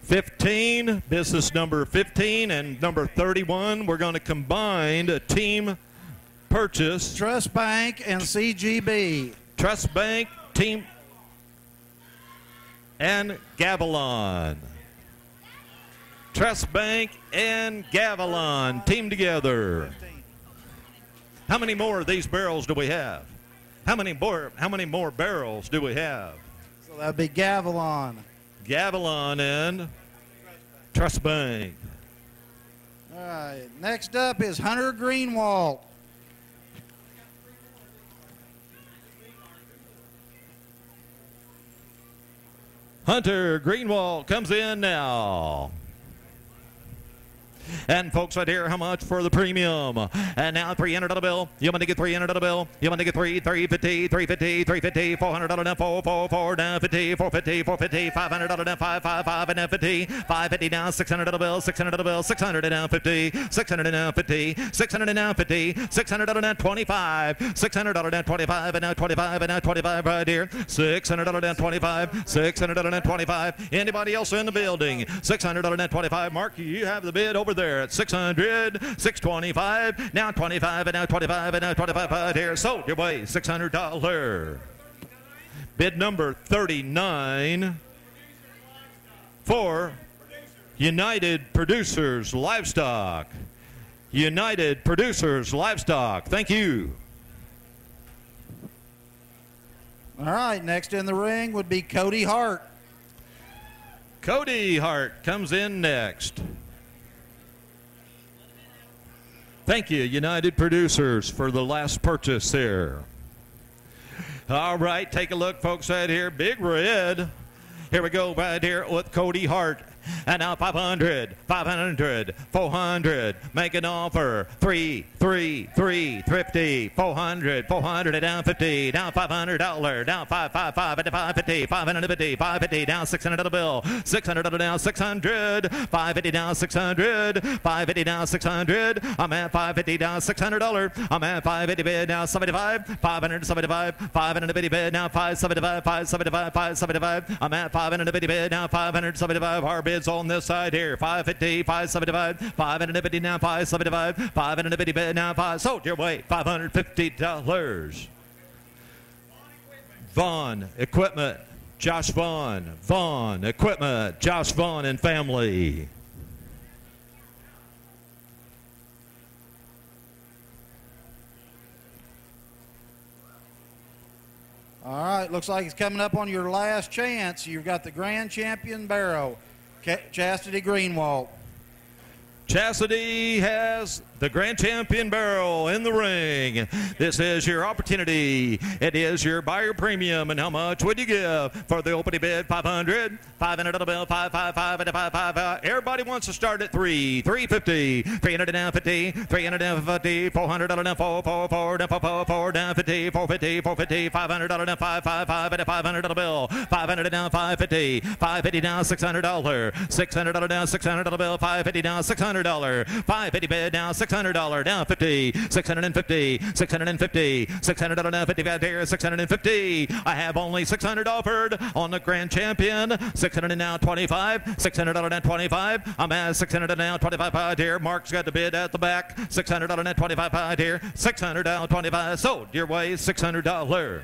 15, business number 15 and number 31. We're going to combine a team purchase. Trust Bank and CGB. Trust Bank, team, and Gavilon. Trust Bank and Gavilon team together. How many more of these barrels do we have? How many more barrels do we have? So that'd be Gavilon. Gavilon and Trust Bank. All right. Next up is Hunter Greenwald. Hunter Greenwald comes in now. And folks, right here, how much for the premium? And now $300 on the bill. You want to get $300 on the bill? You want to get $350, $350, $350, $400 down, $444 down, $50, $450, $450, $500 down, $555 and down $50, $550 down, $600 on the bill, $600 on the bill, $600 down $50, $600 down $50, $600 down $50, $600 down $25, $600 down $25 and now $25 and now $25 right here, $600 down $25, $600 down $25. Anybody else in the building? $600 down $25. Mark, you have the bid over there at 600, 625, now 25 and now 25 and now 25 right here. Sold your way, $600. Bid number 39 for United Producers Livestock. United Producers Livestock. Thank you. All right, next in the ring would be Cody Hart. Cody Hart comes in next. Thank you, United Producers, for the last purchase there. All right, take a look, folks, right here. Big Red. Here we go right here with Cody Hart. And now 500, 500, 400. Make an offer. 3, 350, 400, 400, and down 50. Down $500. Down 550, 550, 550. Down 600 on the bill. 600 down 600. 550 down 600. 550 down 600. I'm at 550 down $600. I'm at 550 bid now 75. 575. 550 bid now 575. 575. 575. I'm at 550 bid now 575. Our bids on this side here. 550. 575. 550 now 575. 550 bid now 5. Sold your way. $550. Vaughn Equipment. Josh Vaughn. Vaughn Equipment. Josh Vaughn and family. All right, looks like it's coming up on your last chance. You've got the grand champion barrow, Chastity Greenwald. Chastity has the grand champion barrel in the ring. This is your opportunity. It is your buyer premium. And how much would you give for the opening bid? 500, 500 on the bill, 555, and 555. Everybody wants to start at 350, 300 down 50, 300 down 50, 400 down 444, down 444, down 50, 450, 450, 500 down 555, and 500 on the bill, 500 down 550, 550 down $600, 600 down 600 on the bill, 550 down $600, 550 bid down $600, down 50, 650, 650, 600 down 50 here, 650. I have only 600 offered on the grand champion. 600 now 25, 600 down 25. I'm at 600 now 25 here. Mark's got the bid at the back. 600 down 25 here. 600 down 25. Sold your way $600.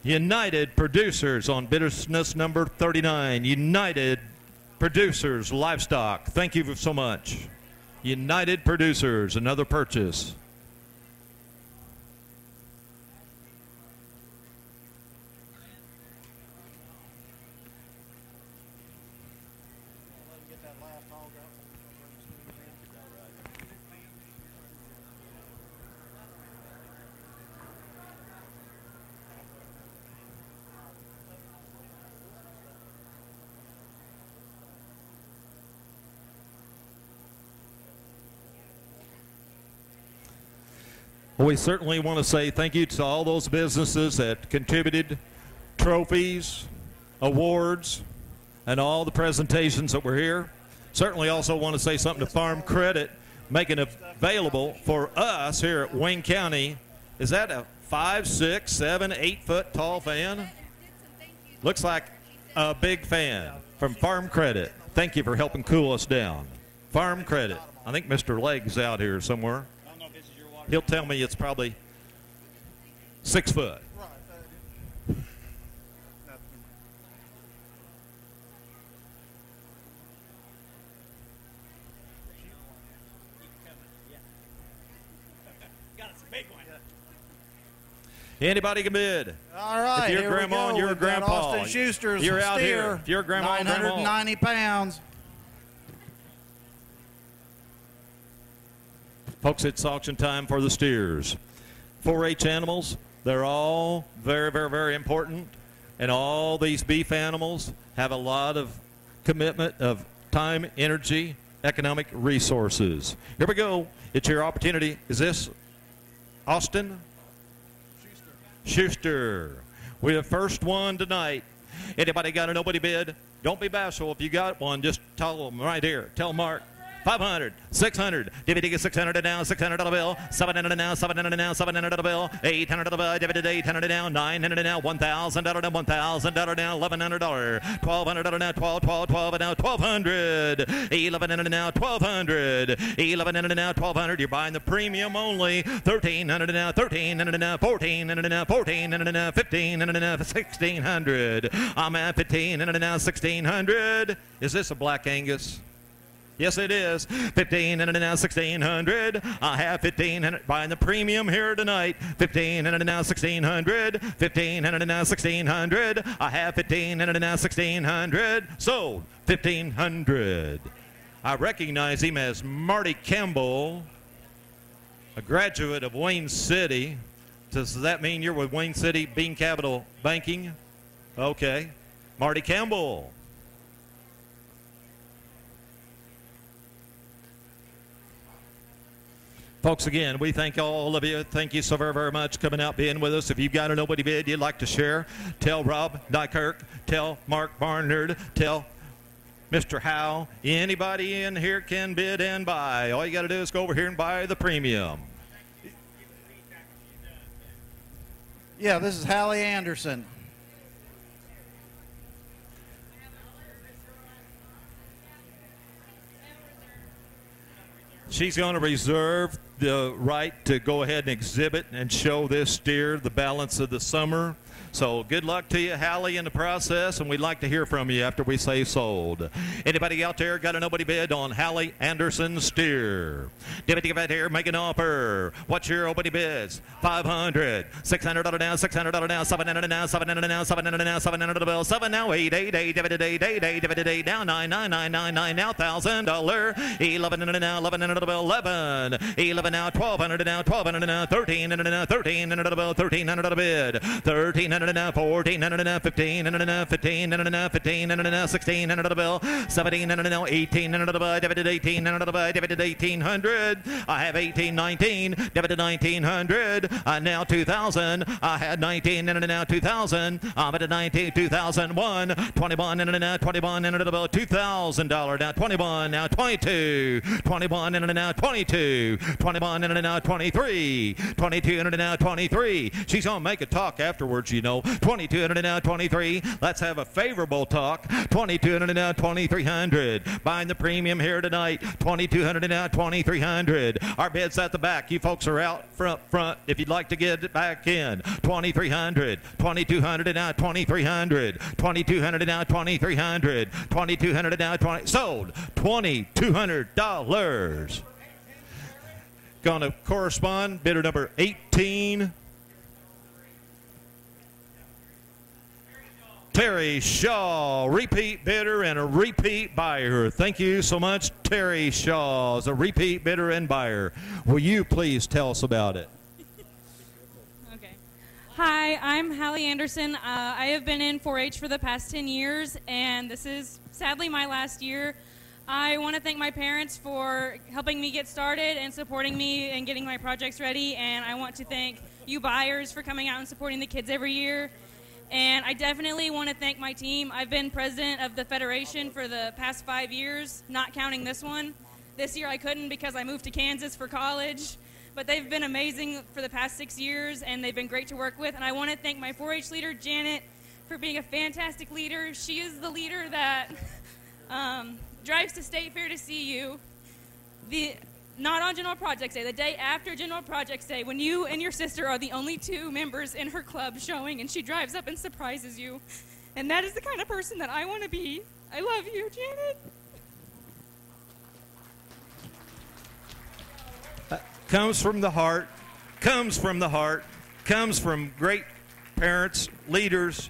United Producers on business number 39. United Producers Livestock. Thank you so much. United Producers, another purchase. We certainly want to say thank you to all those businesses that contributed trophies, awards, and all the presentations that were here. Certainly also want to say something to Farm Credit, making it available for us here at Wayne County. Is that a 5, 6, 7, 8 foot tall fan? Looks like a big fan from Farm Credit. Thank you for helping cool us down. Farm Credit. I think Mr. Legg's out here somewhere. He'll tell me it's probably 6 foot. Anybody can bid. All right, if you're grandma and you're grandpa, Austin Schuster's you're out steer, here. If you're grandma and 990 pounds. Folks, it's auction time for the steers. 4-H animals, they're all very, very, very important. And all these beef animals have a lot of commitment of time, energy, economic resources. Here we go. It's your opportunity. Is this Austin? Schuster. We're the first one tonight. Anybody got a nobody bid? Don't be bashful. If you got one, just tell them right here. Tell Mark. 500, 600, DVD 600 down, 600 on the bill, 700 down, 700 down, 700 on the bill, 800 on the bill, DVD 800 down, 900 down, $1,000 down, $1,000 down, $1,100, $1,200 down, 12, 12, 12 down, 1,200, 1,100 now, 1,200, 1,100 now, 1,200. You're buying the premium only. 1,300 now, 1,300 now, 1,400 now, 1,400 now, 1,500 now, 1,600. I'm at 1,500 now, 1,600. Is this a Black Angus? Yes, it is. 1,500 now, 1,600. I have 1,500 buying the premium here tonight. 1,500 now, 1,600. 1,500 now, 1,600. I have 1,500 now, 1,600. Sold. 1,500. I recognize him as Marty Campbell, a graduate of Wayne City. Does that mean you're with Wayne City Bean Capital Banking? Okay. Marty Campbell. Folks, again, we thank all of you. Thank you so very, very much coming out, being with us. If you've got a nobody bid you'd like to share, tell Rob Dykirk, tell Mark Barnard, tell Mr. Howe. Anybody in here can bid and buy. All you got to do is go over here and buy the premium. Yeah, this is Hallie Anderson. She's going to reserve the right to go ahead and exhibit and show this steer the balance of the summer. So good luck to you, Hallie, in the process, and we'd like to hear from you after we say sold. Anybody out there got a nobody bid on Hallie Anderson's steer? Deputy right here, make an offer. What's your nobody bids? 500, $600 down, $600 down, $700 down, $700 down, $700 down, $700 the bill, 7 now, 888, divided 888, divided 8 down, 99999 now, $1,000, $1100 now, $1100 the bill, 11, 11 now, $1,200 now, $1,200 now, $1,300 now, $1,300 the bill, $1,300 the bid, $1,300 now, $1,400 now, $1,500 now, $1,500 now, $1,500 now, $1,600 the bill, $1,700 now, $1,800 the bill, divided 1,800 the bill, divided 1,800. I have 1,819, divided 1,900. Now 2,000. I had 19 and now 2,000. I'm at 19, 2001, 21 and now 21 and about $2,000. Now 21, now 22, 21 and now 22, 21 and now 23, 22 and now 23. She's gonna make a talk afterwards, you know. 22 and now 23. Let's have a favorable talk. 22 and now 2,300. Buying the premium here tonight. 2,200 and now 2,300. Our bids at the back. You folks are out front. If you'd like to get it back in. 2,300. 2,200 and now 2,300. 2,200 and now 2,300. 2,200 and now 20. Sold. $2,200. Going to correspond. Bidder number 18. Terry Shaw, repeat bidder and a repeat buyer. Thank you so much, Terry Shaw, is a repeat bidder and buyer. Will you please tell us about it? Okay. Hi, I'm Hallie Anderson. I have been in 4-H for the past 10 years, and this is sadly my last year. I want to thank my parents for helping me get started and supporting me and getting my projects ready, and I want to thank you buyers for coming out and supporting the kids every year. And I definitely want to thank my team. I've been president of the Federation for the past 5 years, not counting this one. This year I couldn't because I moved to Kansas for college. But they've been amazing for the past 6 years, and they've been great to work with. And I want to thank my 4-H leader, Janet, for being a fantastic leader. She is the leader that drives to State Fair to see you. Not on General Projects Day, the day after General Projects Day, when you and your sister are the only 2 members in her club showing, and she drives up and surprises you. And that is the kind of person that I want to be. I love you, Janet. Comes from the heart, comes from the heart, comes from great parents, leaders,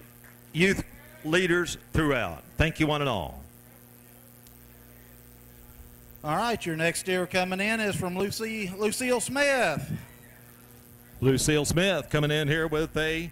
youth leaders throughout. Thank you one and all. All right, your next steer coming in is from Lucille Smith. Lucille Smith coming in here with a,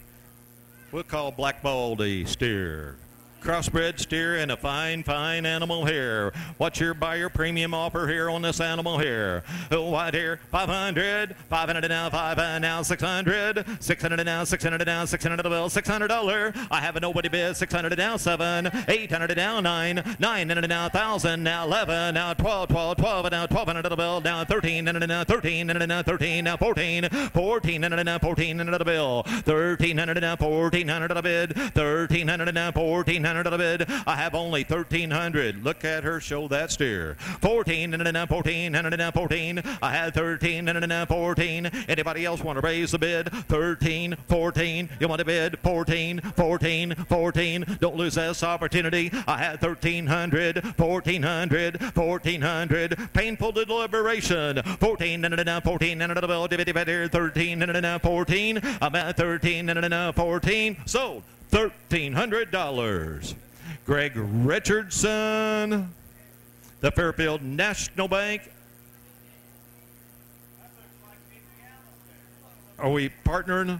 we'll call Black Baldy steer. Crossbred steer and a fine, fine animal here. What's your buyer premium offer here on this animal here? White here, 500, 500 now, 500 now, 600, 600 now, 600 now, 600 bill, $600. I have a nobody bid, 600 now, 7, 800 now, 9, 900 now, 1,000 now, 11 now, 12, 12, 12 now, 1,200 the bill, now 1,300 now, 1,300 now, 13 now, 14, 1,400 now, 1,400 the bill, 1,300 now, 1,400 the bid, 1,300 now, 1,400 the bid. I have only 1,300. Look at her show that steer. 1,400 now, 1,400 now, 14. I had 1,300 now, 14. Anybody else want to raise the bid? 13, 14. You want to bid? 14, 14, 14. Don't lose this opportunity. I had 1,300, 1,400, 1,400. Painful deliberation. 1,400 now, 1,400 the bill. Divided here, 1,300 now, 14. I'm at 1,300 now, 14. Sold. $1,300. Greg Richardson, the Fairfield National Bank. Are we partnering?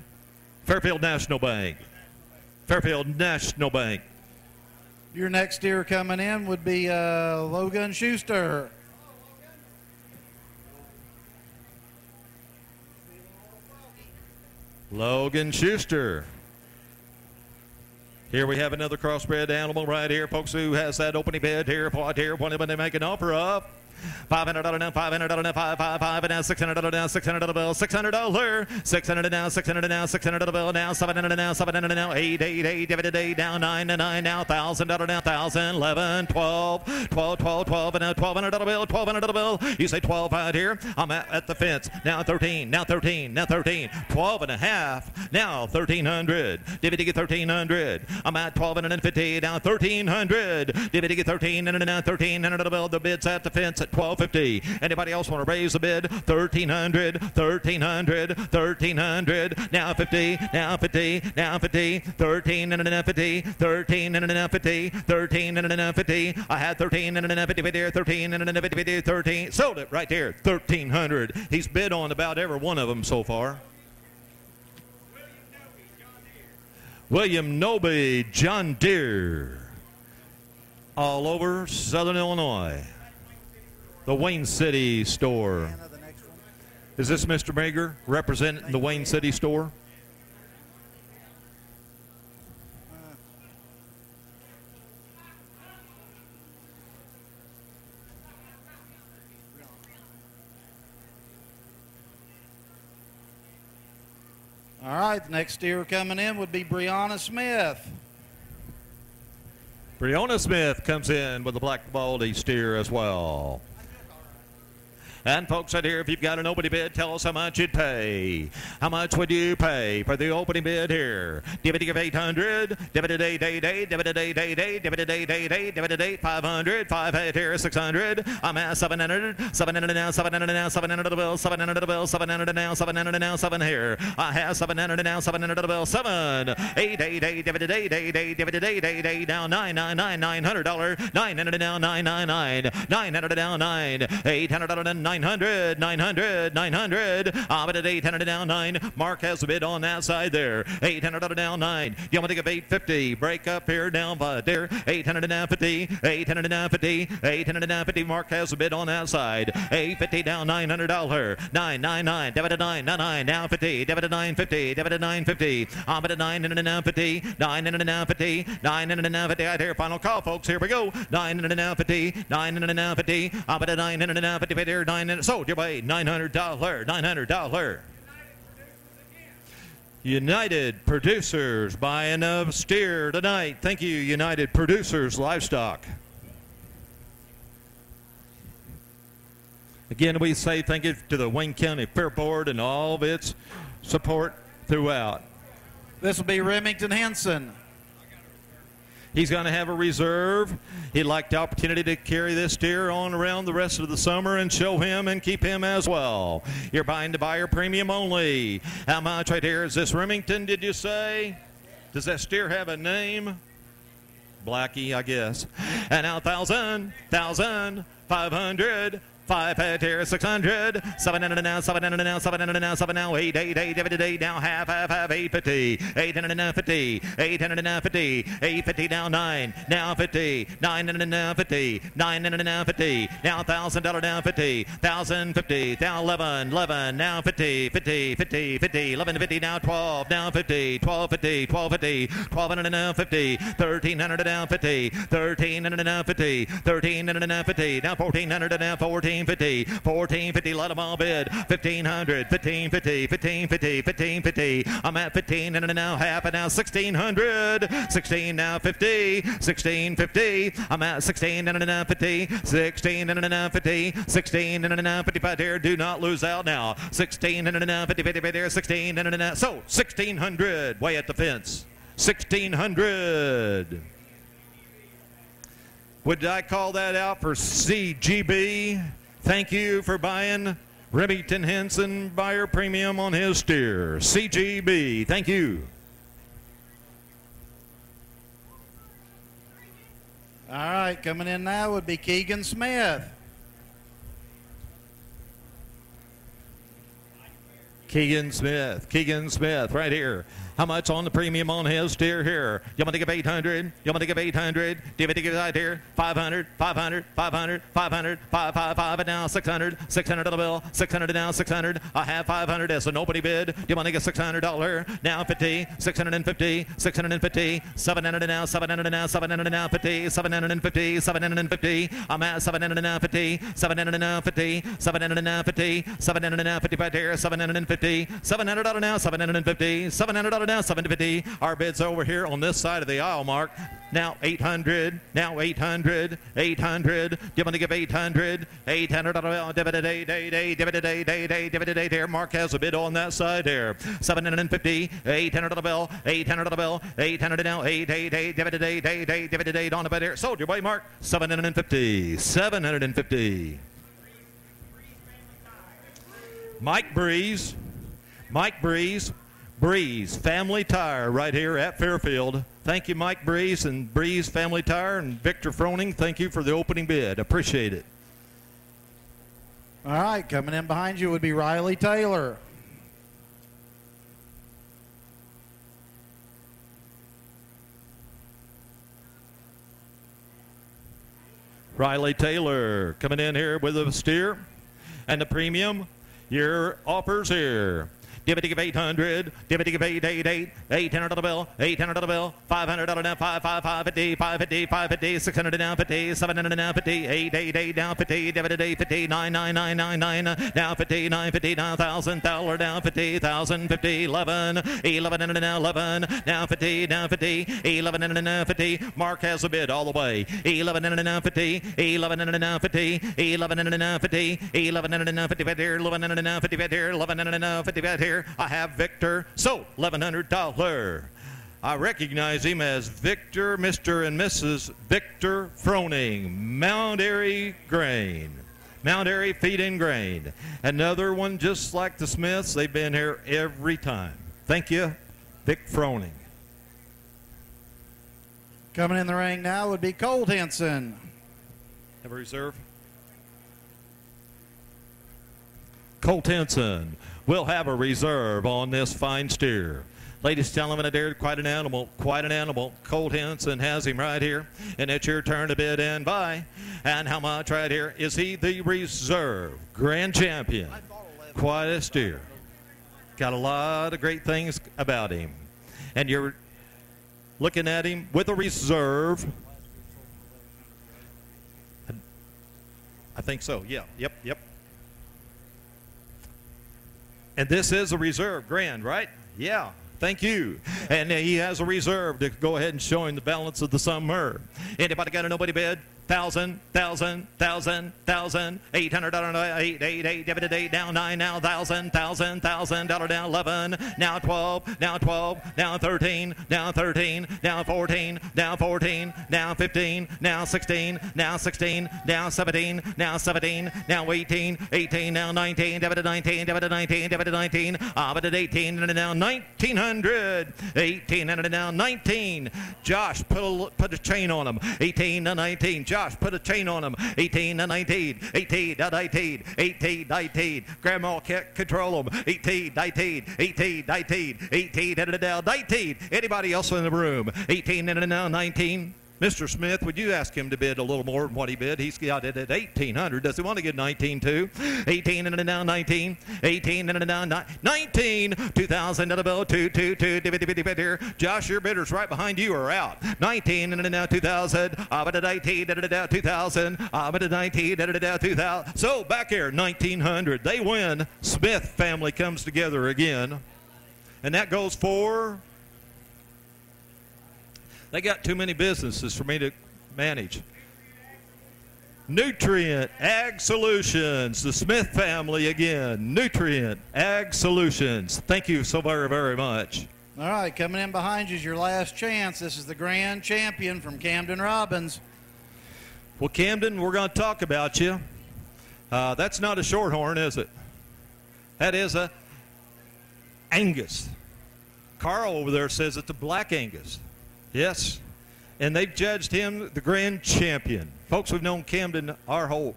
Fairfield National Bank. Fairfield National Bank. Your next steer coming in would be Logan Schuster. Logan Schuster. Here we have another crossbred animal right here, folks, who has that opening bid here. What they make an offer of? $500 now, $500 now, $555 and now $600 now, $600 bill, $600, $600 now, $600 now, $600 bill now, $700 now, $700 now, $888 dividend now, $999 now, $1,000 now, $1,000, $11, $12, $12, $12, $12 and now $1,200 bill, $1,200 bill. You say 12 out here. I'm at the fence. Now 13, now 13, now 13, 12 and a half. Now 1,300. Dividend get 1,300. I'm at 1,250. Now 1,300. Dividend get 13 and now 1,300 bill. The bid's at the fence at $1,250. Anybody else want to raise the bid? 1,300, 1,300, 1,300. Now 50, now 50, now 50, 13 and now 50, 13 and now 50, 13 and now 50. I had 13 and now 50 there, 13 and now 50, 13. Sold it right there, 1,300. He's bid on about every one of them so far. William Noby, John Deere, all over Southern Illinois. The Wayne City store. Is this Mr. Mager representing the Wayne City store? All right, the next steer coming in would be Brianna Smith. Brianna Smith comes in with the black baldy steer as well. And folks out here, if you've got an opening bid, tell us how much you'd pay. How much would you pay for the opening bid here? Dividend of 800, dividend 888, dividend 888, dividend 888, dividend 8500, 5 here, 600. I'm at 700, 700 now, 700 now, 700 bill, 700 bill, 700 now, 700 now, 7 here. I have 700 now, 700 bill, 7, 888, dividend 888, dividend 888 now, $999, $900, 900 now, 999, 900 now, 9, $800 900, 900, 900. I'm at 800 down 9. Mark has a bid on that side there. 800 down 9. You want to take a 850. Break up here down by there. 800 down 50. 800 down 50. 800 down 50. Mark has a bid on that side. 850 down $900. 999. Divided 999. Now 50. Divided 950. Divided 950. I'm at 900 down 50. 900 down 50. 900 down 50. Right here. Final call, folks. Here we go. 900 down 50. 900 down 50. I'm at 900 down 50. There. Sold your way $900, $900. United Producers buying a steer tonight. Thank you, United Producers Livestock. Again, we say thank you to the Wayne County Fair Board and all of its support throughout. This will be Remington Henson. He's going to have a reserve. He'd like the opportunity to carry this steer on around the rest of the summer and show him and keep him as well. You're buying the buyer premium only. How much right here? Is this Remington, did you say? Does that steer have a name? Blackie, I guess. And now 1,000, 500. 5 head here, 600, 700 now, 700 now, 700 now, 7 now, 888, divided 8 now, half, 850, 800 now, 50, 800 now, 50, 850 now, 9, now 50, 900 now, 50, 900 now, 50, now $1,000 now, 50, 1,050, now 11, now 50, 1150 now, 12, now 50, 1250, 1200 now, 50, 1,300 now, 50, 1,300 now, 50, 1,300 now, 50, now 1,400 now, 1450, let them all bid. 1,500, 1,550. I'm at 15 and now half and now 1,600. 16 now 50, 1,650. I'm at 16 and now 50, 16 and now 50, 16 and now 55 here. Do not lose out now. 16 and now 50 here, 16 and now. So 1,600 way at the fence. 1,600. Would I call that out for CGB? Thank you for buying Remington Henson buyer premium on his steer. CGB, thank you. All right, coming in now would be Keegan Smith. Keegan Smith right here. How much on the premium on his steer here? You want to give 800? You want to give 800? Do you want to give right here? 500, 500, 500, 500, 555, and now 600, 600 on the bill, 600 and now 600. I have 500 as a nobody bid. Do you want to get $600? Now 50, 650, 650, 700 and now 700 and now 700 and now 50, 750, 750. I'm at 700 and now 50, 700 and now 50, 700 and now 50, 700 and now 50 right here, 750, $700 now 750, $700 now 750. Our bids over here on this side of the aisle, Mark. Now 800, now 800, 800. Do you want to give 800? 800 dividend here. Mark has a bid on that side there. 750, 800 on the bill, 800 on the bill, 800 now, 888 dividend on the bid here. Sold your way, Mark. 750, 750. Mike Breeze, Breeze Family Tire right here at Fairfield. Thank you, Mike Breeze and Breeze Family Tire, and Victor Froning, thank you for the opening bid. Appreciate it. All right, coming in behind you would be Riley Taylor. Riley Taylor coming in here with a steer and the premium. Your offers here. Dividend of 800, dividend of 888, 800 on the bill, 800 on the bill, $500 now, 550, 550, 550, 600 now, 50, 700 now, 50, 888 now, 50, dividend 850, 99999 now, 50, 950 now, $1,000 now, 50, 1,050, 11 and now 11 now, 50 now, 50, 11 and now 50. Mark has a bid all the way. 11 and now 50, 11 and now 50, 11 and now 50, 11 and now 50 right here, 11 and now 50 right here, 11 and now 50 right here. I have Victor, so $1,100. I recognize him as Victor, Mr. and Mrs. Victor Froning, Mount Airy Grain. Mount Airy Feed and Grain. Another one just like the Smiths. They've been here every time. Thank you, Vic Froning. Coming in the ring now would be Colt Henson. Have a reserve. Colt Henson will have a reserve on this fine steer. Ladies and gentlemen, I dared quite an animal, quite an animal. Colt Henson has him right here, and it's your turn to bid and buy. And how much right here? Is he the reserve grand champion? Quite a steer. Got a lot of great things about him. And you're looking at him with a reserve. I think so, yeah, yep. And this is a reserve grand, right? Yeah, thank you. And he has a reserve to go ahead and show him the balance of the summer. Anybody got a nobody bid? 1,000, 800, $888, dividend 8, now 9, now $1,000, now 11, now 12, now 12, now 13, now 13, now 14, now 14, now 15, now 16, now 16, now 17, now 17, now 18, 18, now 19, dividend 19, dividend 19, dividend 19, dividend 18, and now 1,900, 18, and now 19. Josh, put a chain on him. 18 to 19. Josh, put a chain on him. 18 to 19. 18 to 19. 18, 19. Grandma can't control them. 18, 19. 18, 19. 18 and now 19. Anybody else in the room? 18 and now 19. Mr. Smith, would you ask him to bid a little more than what he bid? He's got it at 1,800. Does he want to get 19 too? 18 and now 19. 18 and now 19. 2,000 and a bill. 2. Here. Josh, your bidders right behind you are out. 19 and now 2,000. But at 18 and now 2,000. But at 19 and now 2,000. So back here, 1,900. They win. Smith family comes together again. And that goes for... They got too many businesses for me to manage. Nutrient Ag Solutions, the Smith family again. Nutrient Ag Solutions. Thank you so very, very much. All right, coming in behind you is your last chance. This is the grand champion from Camden Robbins. Well, Camden, we're going to talk about you. That's not a shorthorn, is it? That is a Angus. Carl over there says it's a black Angus. Yes, and they've judged him the grand champion. Folks, we've known Camden our whole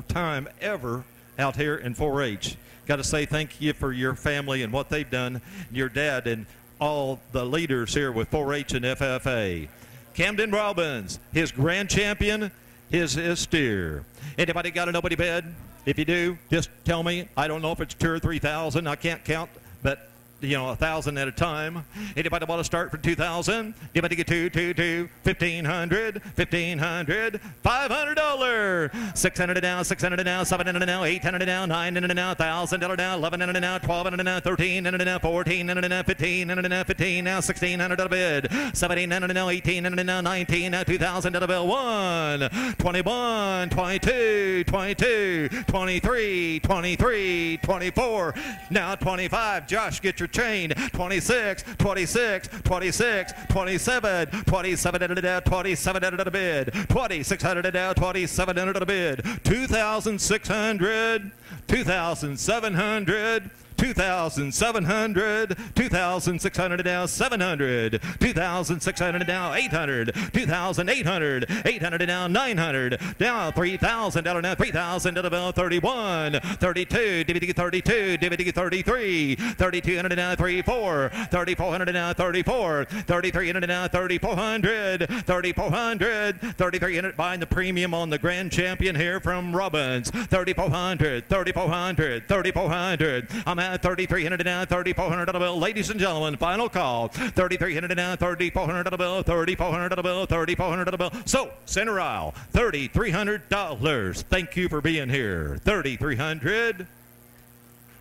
time ever out here in 4-H. Got to say thank you for your family and what they've done, your dad, and all the leaders here with 4-H and FFA. Camden Robbins, his grand champion, his steer. Anybody got a nobody bid? If you do, just tell me. I don't know if it's 2,000 or 3,000. I can't count, but 1,000 at a time. Anybody want to start for 2,000? Anybody get 1,500, $500, $600 now, $600 now, $700 now, $800 now, $900 now, $1,000 now, $1,100 now, $1,200 now, $1,300 now, $1,400 now, $1,500 now, $15 now, $1,600 a bid, $1,700 now, $1,800 now, $19 now, $2,000 a bill, 1, 21, 22, 22, 23, 23, 24, now 25. Josh, get your chain. 26, 26, 26, 27, 27 down, 27 at a bid, 2,600 down, 2,700 at a bid, 2,600, 2,700, 2,700, 2,600 now, 700, 2,600 now, 800, 2,800, 800 now, 900, now 3,000 now, 3,000 at about 31, 32, DVD 32, DVD 33, 3,200 now, 34, 3,400 now, 34, 3,300 now, 3,400, 3,400, 3,300 buying the premium on the grand champion here from Robbins, 3,400, 3,400, 3,400. I'm at 3,300 now, 3,400 bill. Ladies and gentlemen, final call. 3,300 now, 3,400 bill, 3,400 bill, 3,400 bill. So, center aisle, $3,300. Thank you for being here. 3,300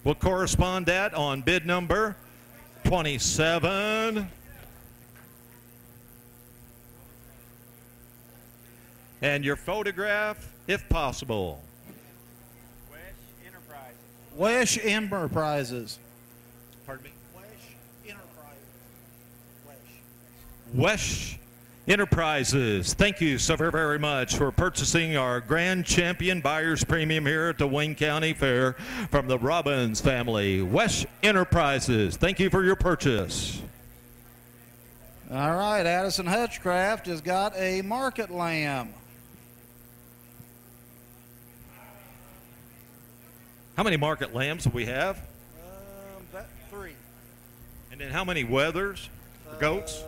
will correspond that on bid number 27. And your photograph, if possible. Wesh Enterprises. Pardon me? Wesh Enterprises. Wesh Enterprises. Thank you so very, very much for purchasing our Grand Champion Buyers Premium here at the Wayne County Fair from the Robbins family. Wesh Enterprises. Thank you for your purchase. All right, Addison Hutchcraft has got a market lamb. How many market lambs do we have? About 3. And then how many wethers? Goats?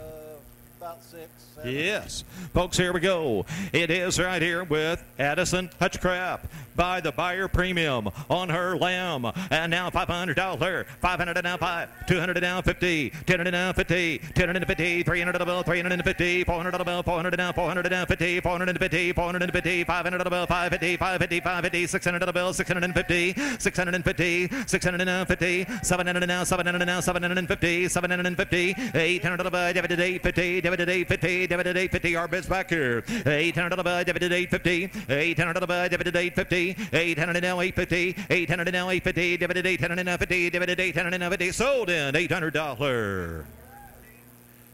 About 6, 7. Yes. Folks, here we go. It is right here with Addison Hutchcraft. Buy the buyer premium on her lamb. And now $500. 500 now 5. 200 now 50. 200 now 50. 250. 300 bill. 350. 400 bill. 400 now 400 now 50. 450. 450. 500 bill. 550. 550. 550. 600 bill. 650. 650. 600 now 50. 700 now 700 now 750. 750. 800 bill. Divided 850. Divided 850. Divided 850. Our bids back here. 800 bill. Divided 850. 800 bill. Divided 850. 800 now 850. 800 now 850. Divided 800 now 50. Divided 800 now 50. Sold in $800.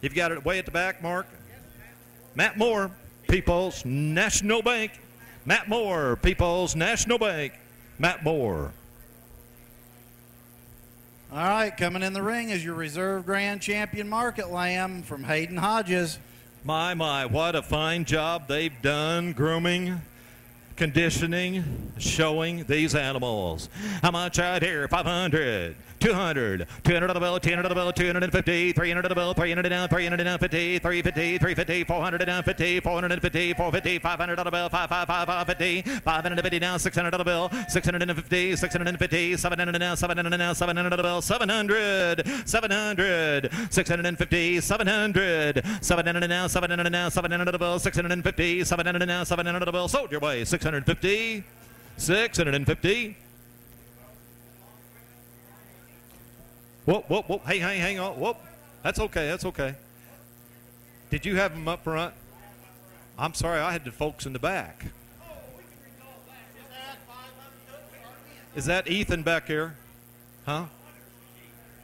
You've got it way at the back, Mark. Matt Moore, People's National Bank. Matt Moore, People's National Bank. Matt Moore. All right, coming in the ring is your reserve grand champion market lamb from Hayden Hodges. My, what a fine job they've done grooming, conditioning, showing these animals. How much right here? 500, 200, 200 on the bill, 200 on the bill, 250, 300 on the bill, 300 down, 300 down, 50, 350, 350, 400 down, 50, 450, 450, 500 on the bill, 550, 550 down, 600 on the bill, 650, 650, 700 down, 700 down, 700 on the bill, 700, 700, 650, 700, 700 down, 700 down, 700 on the bill, 650, 700 down, 700 on the bill, sold your way, 650, 650. Whoop. Hey, hang on. Whoop. That's okay. That's okay. Did you have them up front? I'm sorry. I had the folks in the back. Is that Ethan back here? Huh?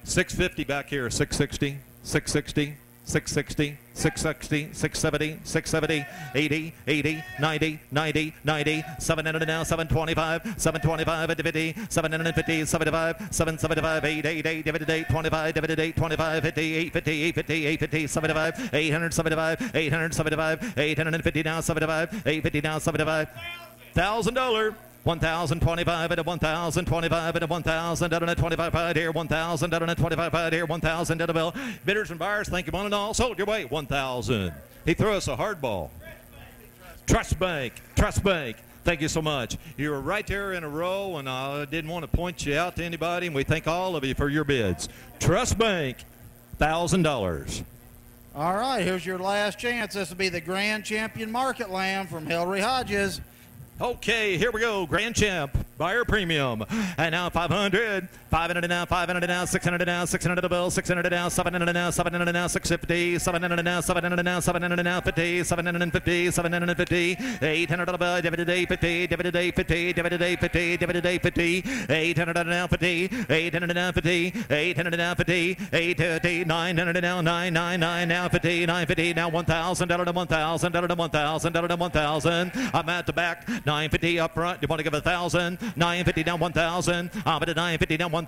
650 back here. 660. 660. 660, 660, 670, 670, 80, 80, 90, 90, 90, 700 now, 725, 725 at 50, 750, 75, 775, 888, divided 8, 25, divided 8, 25, 50, 850, 850, 850, 75, 875, 875, 850 now, 75, 850 now, 75. $1,000. 1,025 into 1,025 into 1,000 down to 25 right here, 1,000 down to 25 right here, 1,000 to the bill. Bidders and buyers, thank you one and all. Sold your way, 1,000. He threw us a hard ball. Trust Bank, Trust Bank. Thank you so much. You were right there in a row, and I didn't want to point you out to anybody, and we thank all of you for your bids. Trust Bank, $1,000. All right, here's your last chance. This will be the Grand Champion Market Lamb from Hillary Hodges. Okay, here we go. Grand Champ, buyer premium. And now 500. 500 now, 500 now, 600 now, 600 a bill, 600 now, 700 now, 700 now, 650, 700 now, 700 now, 700 now, 50, 750, 750, 800 a bill, divided 850, divided 850, divided 850, divided 850, 800 now 50, 800 now 50, 800 now 50, 850, 900 now, 999 now 50, 950 now 1,000, down to 1,000, down to 1,000, down to 1,000. I'm at the back, 950 up front. You want to give 1,000, 950 down 1,000. I'm at 950 down 1,000.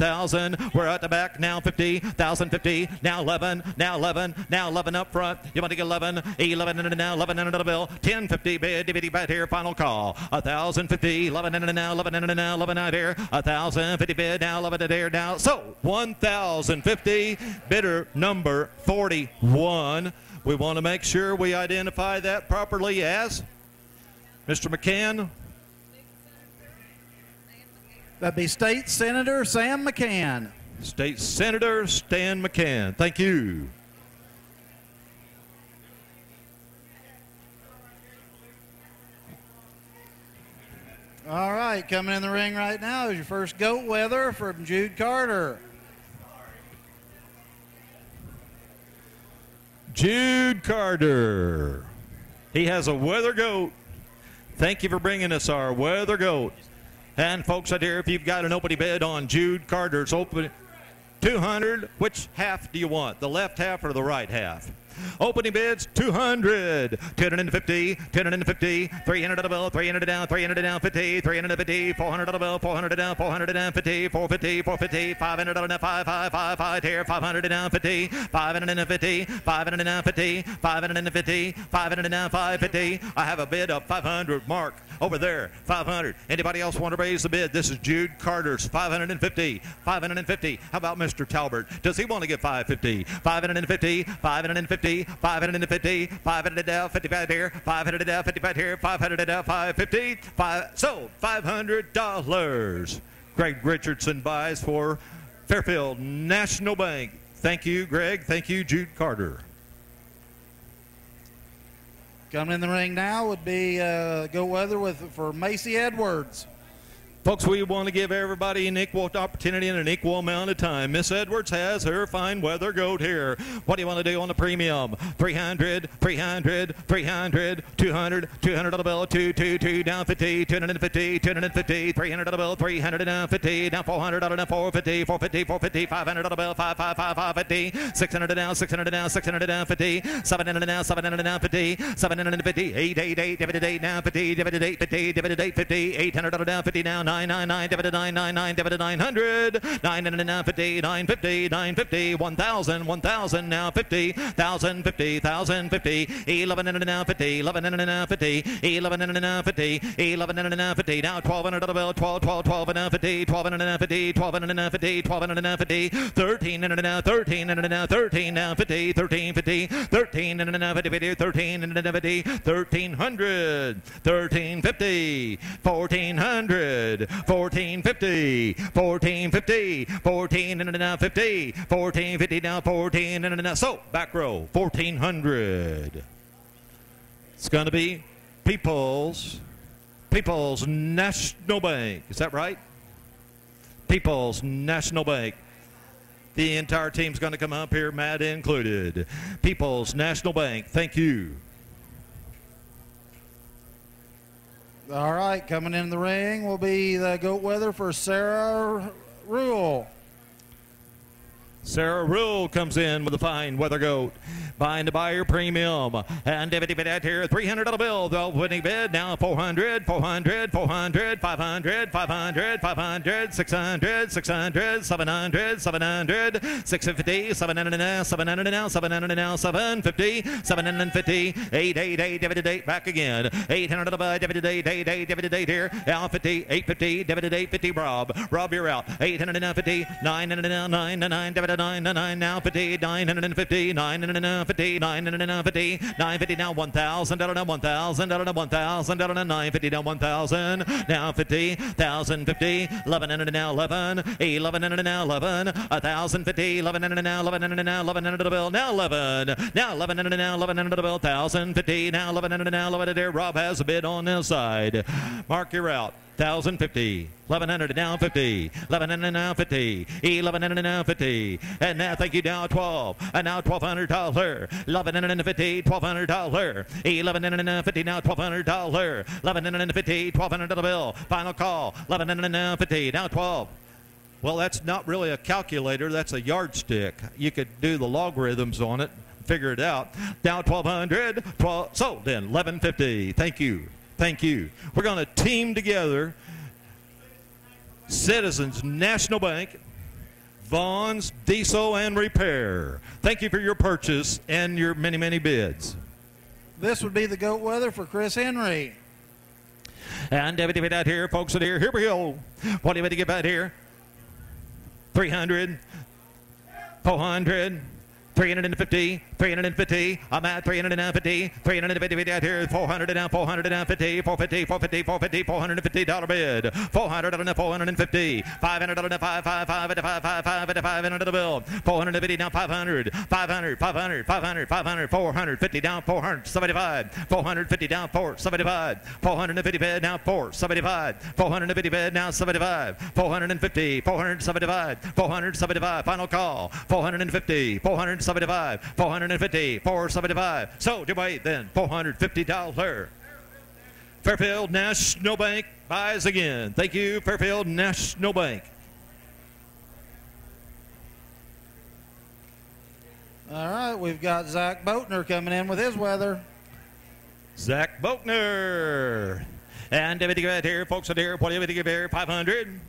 We're at the back now 50, 1,050, now 11, now 11, now 11 up front. You want to get 11, 11 and now 11 under the bill. 1050 bid, DVD right here, final call. 1,050, 11 and now 11 and now 11 out here. 1,050 bid, now 11 at here now. So 1,050, bidder number 41. We want to make sure we identify that properly as Mr. McCann. That'd be State Senator Sam McCann. State Senator Stan McCann. Thank you. All right, coming in the ring right now is your first goat weather from Jude Carter. Jude Carter. He has a weather goat. Thank you for bringing us our weather goat. And folks out here, if you've got an opening bid on Jude Carter's open 200, which half do you want? The left half or the right half? Opening bids 200, 250, 250, 300 on a bill, 300 down, 300 down, 50, 350, 400 on a bill, 400 down, 400 down, 50, 450, 450, 500 on a 5 here, 500 down, 50, 550, 500 down, 50, 550, 500 down, 550. I have a bid of 500. Mark over there, 500. Anybody else want to raise the bid? This is Jude Carter's 550, 550. How about Mr. Talbert? Does he want to get 550? 550, 550. 550, 500 down, 55 here, 500 down, 55 here, 500 down, 550. So $500. Greg Richardson buys for Fairfield National Bank. Thank you, Greg. Thank you, Jude Carter. Coming in the ring now would be goat weather for Macy Edwards. Folks, we want to give everybody an equal opportunity and an equal amount of time. Miss Edwards has her fine weather goat here. What do you want to do on the premium? 300, 300, 300, 200, 200 on the bill, 2, down 50, 250, 250, 300 on the bill, 300 down 50, down 400 on the 450, 450, 450, 500 on the bill, 550, 600 down, 600 down, 600 down 50, 700 down, 700 down 50, 750, 888, divided 8 down 50, divided 8, 50, divided 8, 50, 800 down 50 now. 999 divided 999 divided 900 900 now 50 950 950 1000 1000 now 50 1050 1050 11 and now 50 11 and now 50 11 and now 50 11 and now 50 now 1200 on the bill 12 12 12 and now 50 12 and now 50 12 and now 50 12 and now 50 13 and now 13 and now 13 now 50 13 50 13 and now 50 13 and now 50 1300 1350 1400 1450 1450 14 and now 50 1450 now 14 and now so back row 1400. It's going to be People's National Bank. Is that right? People's National Bank. The entire team's going to come up here, Matt included. People's National Bank. Thank you. All right, coming in the ring will be the goat weather for Sarah Rule. Sarah Rule comes in with a fine weather goat. Buying to buyer premium. And David out here, $300 bill. The winning bid now 400, 400, 400, 500, 500, 500, 600, 600, 700, 700, 650, 700 now, 700 now, 700 now, 750, 750, 888, David date back again. 800 buy, David date here. Now 50, 850, David 850, Rob. Rob, you're out. 850, 900 now, 999, David 999 now 50, 950, 999. 50, 950, 950 now 1,000, now 1,000, now 1,000, now 950 now 1,000, now 50, 1,050, 1,100 now 11, 1,100 now 11, 1,050, 1,100 now 1,100 now 1,100 bill now 11, now 1,100 now 1,100 bill 1,050 now 1,100 now 1,100 there. Rob has a bid on this side. Mark, you're out. 1,050, 1,100 now 50, 1,100 now 50, 1,100 now 50, and now thank you now 12, and now $1,200, 1,150, $1,200, 1,150 now $1,200, 1,150, $1,200 bill. Final call, 1,150 now 12. Well, that's not really a calculator, that's a yardstick. You could do the logarithms on it, figure it out. Down 1,200, 12. So then 1,150. Thank you. Thank you. We're going to team together. Citizens National Bank, Vaughn's Diesel and Repair. Thank you for your purchase and your many, many bids. This would be the goat weather for Chris Henry. And David out here, folks, out here. Here we go. What do you get out here? 300, 400. 350, 350, I'm at 350, 350 out here, 400 down, 450, 450, 450, 450, $450 bid, 400 on the 450, 500 on the 555 at the 555 at the 500 bill, 450 down, 500, 500, 500, 500, 500, 450 down, 475, 450 down, 475, 450 bid now, 475, 450 bid now, 75, 450, 475, 475, final call, 450, 475, 450, 475. So, Dubai then, $450. Fairfield National Bank buys again. Thank you, Fairfield National Bank. All right, we've got Zach Boatner coming in with his weather. Zach Boatner. And David right here, folks, out here, what do you give here? 500,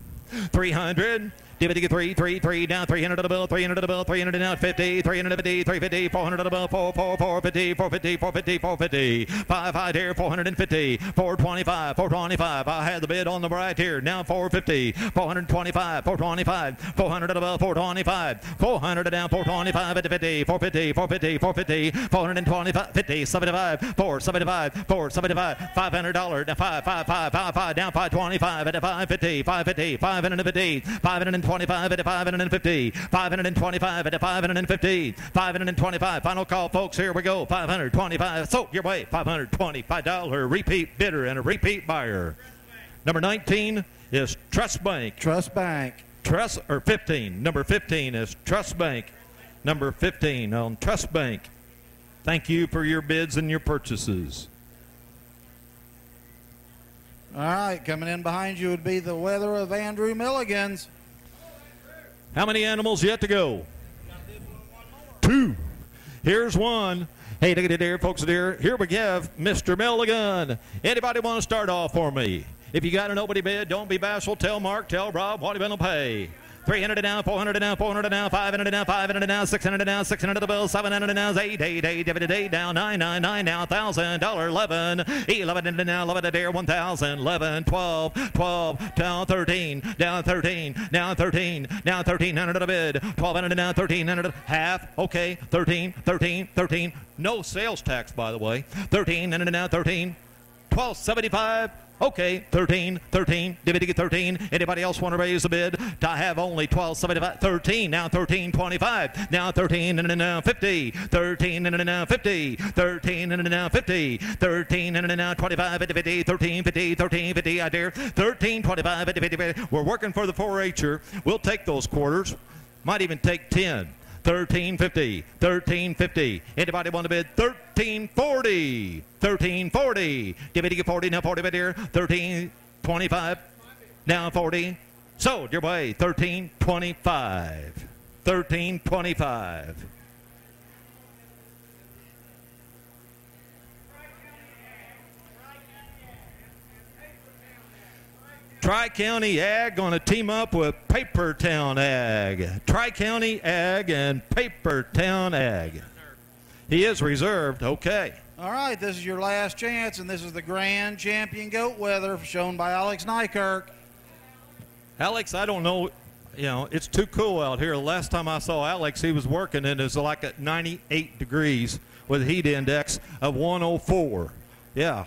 300. Dividend 3 down, 300 of the bill, 300 of the bill, 300 down, 50, 350, 350, 400 of the bill, 450, 450, 450, 450, 5 here, 450, 425, 425. I had the bid on the right here. Now 450, 425, 425, 400 of the bill, 425, 400 down, 425 at the 50, 450, 450, 450, 425, 50, 75, 475, 475, $500, now 5 down, 525 at the 550, 550, 550, 525 at the 550, 525 at the 550, 525. Final call, folks. Here we go. 525. So your way. $525 repeat bidder and a repeat buyer. Number 19 is Trust Bank. Trust Bank. Trust or 15. Number 15 is Trust Bank. Number 15 on Trust Bank. Thank you for your bids and your purchases. All right, coming in behind you would be the weather of Andrew Milligan's. How many animals yet to go? 2. Here's one. Hey, look at it there, folks. Here we have Mr. Milligan. Anybody want to start off for me? If you got an opening bid, don't be bashful. Tell Mark, tell Rob what you're going to pay. 300 down, 400 down, 400 down, 500 down, 500 down, 600 down, 600 the bill, 700 down, 888 down, 999 down, $1,000, 11, 11 down, 11 there, 1,000, 11, 12, 12 down, 13, down 13, down 13, down 1,300 a bid, 1,200 down, 1,300 half, okay, 13, 13, 13, no sales tax by the way, 1,300 down, 13, 1,275. Okay, 13, 13, Dividend 13. Anybody else want to raise the bid? I have only 12.75, 13, now 13.25, now 13 and now 50, 13 and now 50, 13 and now 50, 13 and now 25 at 50, 13, 50, 13, 50 out there, 13, 25 at 50. We're working for the 4-H'er. We'll take those quarters, might even take 10. 13.50, 13.50. Anybody want to bid? 13.40, 13.40. Dividend 40, now 40 bid here. 13.25, now 40. Sold your way, 13.25. 13-25. Tri-County Ag going to team up with Papertown Ag. Tri-County Ag and Papertown Ag. He is reserved. Okay. All right, this is your last chance, and this is the grand champion goat weather shown by Alex Nykirk. Alex, I don't know, it's too cool out here. The last time I saw Alex, he was working, and it was like at 98 degrees with a heat index of 104. Yeah.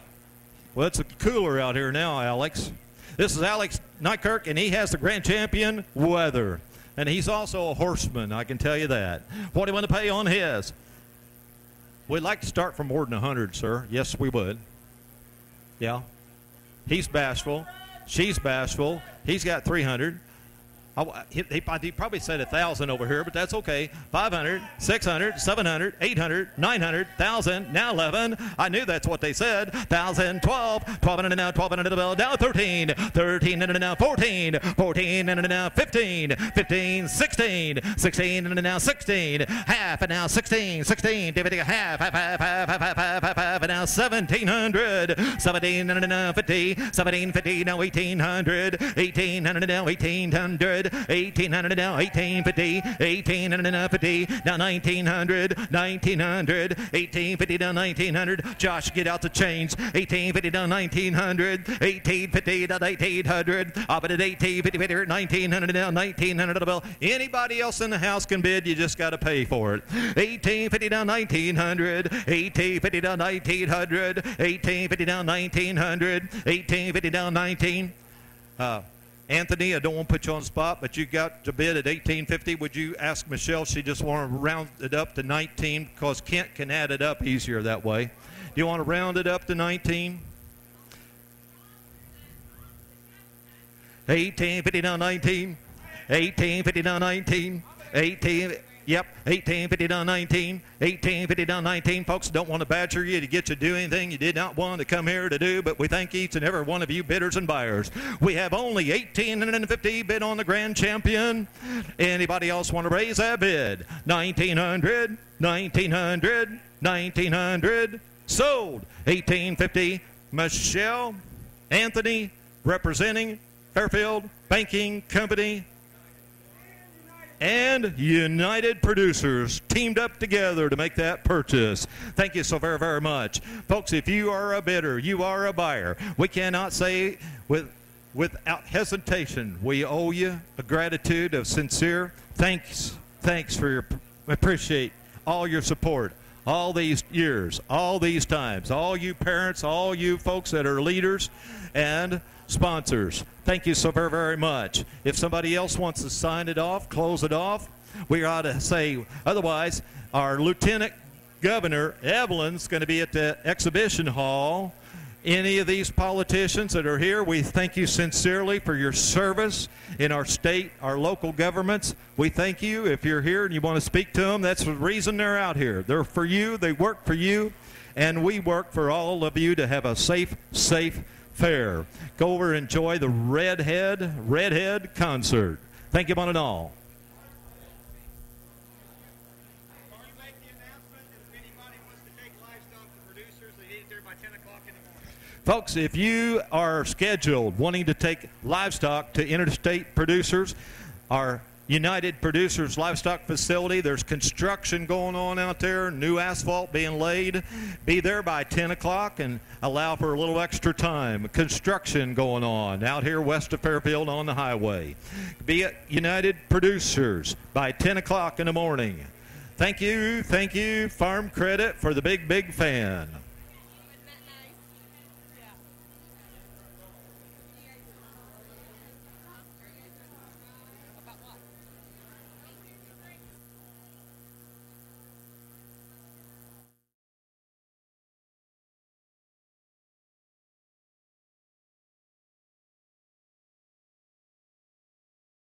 Well, it's cooler out here now, Alex. This is Alex Nykirk, and he has the grand champion weather. And he's also a horseman, I can tell you that. What do you want to pay on his? We'd like to start from more than 100, sir. Yes, we would. Yeah. He's bashful. She's bashful. He's got 300. He probably said 1,000 over here, but that's okay. 500, 600, 700, 800, 900, 1,000, now 11. I knew that's what they said. 1,000, 12, 1,200 now, 1,200 bell, now 13, 13 and now 14, 14 and now 15, 15, 16, 16 and now 16, half and now 16, 16, dividing a half, and now 1,700, 17 and now 50, 1750 now 1,800, 1,800 now 1,800. 1,800 now, 1,850, 1,800 now 50, now 1,900, 1,900, 1,850 down 1,900. Josh, get out the change. 1,850 down 1,900, 1,850 down 1,800. Up at 1,850, 1,900 down 1,900 bell. Anybody else in the house can bid. You just got to pay for it. 1,850 down 1,900, 1,850 down 1,900, 1,850 down 1,900, 1,850 down 19. Anthony, I don't want to put you on the spot, but you got to bid at 1,850. Would you ask Michelle? She just want to round it up to 19 because Kent can add it up easier that way. Do you want to round it up to 19? 1,850 down 19. 1,850 down 19. 18. Yep, 1,850 down 19, 1,850 down 19. Folks, don't want to badger you to get you to do anything you did not want to come here to do, but we thank each and every one of you bidders and buyers. We have only 1,850 bid on the grand champion. Anybody else want to raise that bid? 1,900, 1,900, 1,900. Sold. 1,850. Michelle, Anthony, representing Fairfield Banking Company and United Producers teamed up together to make that purchase. Thank you so very, very much. Folks, if you are a bidder, you are a buyer, we cannot say without hesitation, we owe you a gratitude of sincere thanks. Thanks for your, appreciate all your support. All these years, all these times, all you parents, all you folks that are leaders and sponsors, thank you so very, very much. If somebody else wants to sign it off, close it off, we ought to say otherwise. Our Lieutenant Governor Evelyn's going to be at the exhibition hall. Any of these politicians that are here, we thank you sincerely for your service in our state, our local governments. We thank you. If you're here and you want to speak to them, that's the reason they're out here. They're for you, they work for you, and we work for all of you to have a safe fair. Go over and enjoy the Redhead concert. Thank you one and all. Folks, if you are scheduled wanting to take livestock to Interstate Producers, our United Producers Livestock Facility, there's construction going on out there, new asphalt being laid. Be there by 10 o'clock and allow for a little extra time. Construction going on out here west of Fairfield on the highway. Be at United Producers by 10 o'clock in the morning. Thank you, Farm Credit, for the big fan.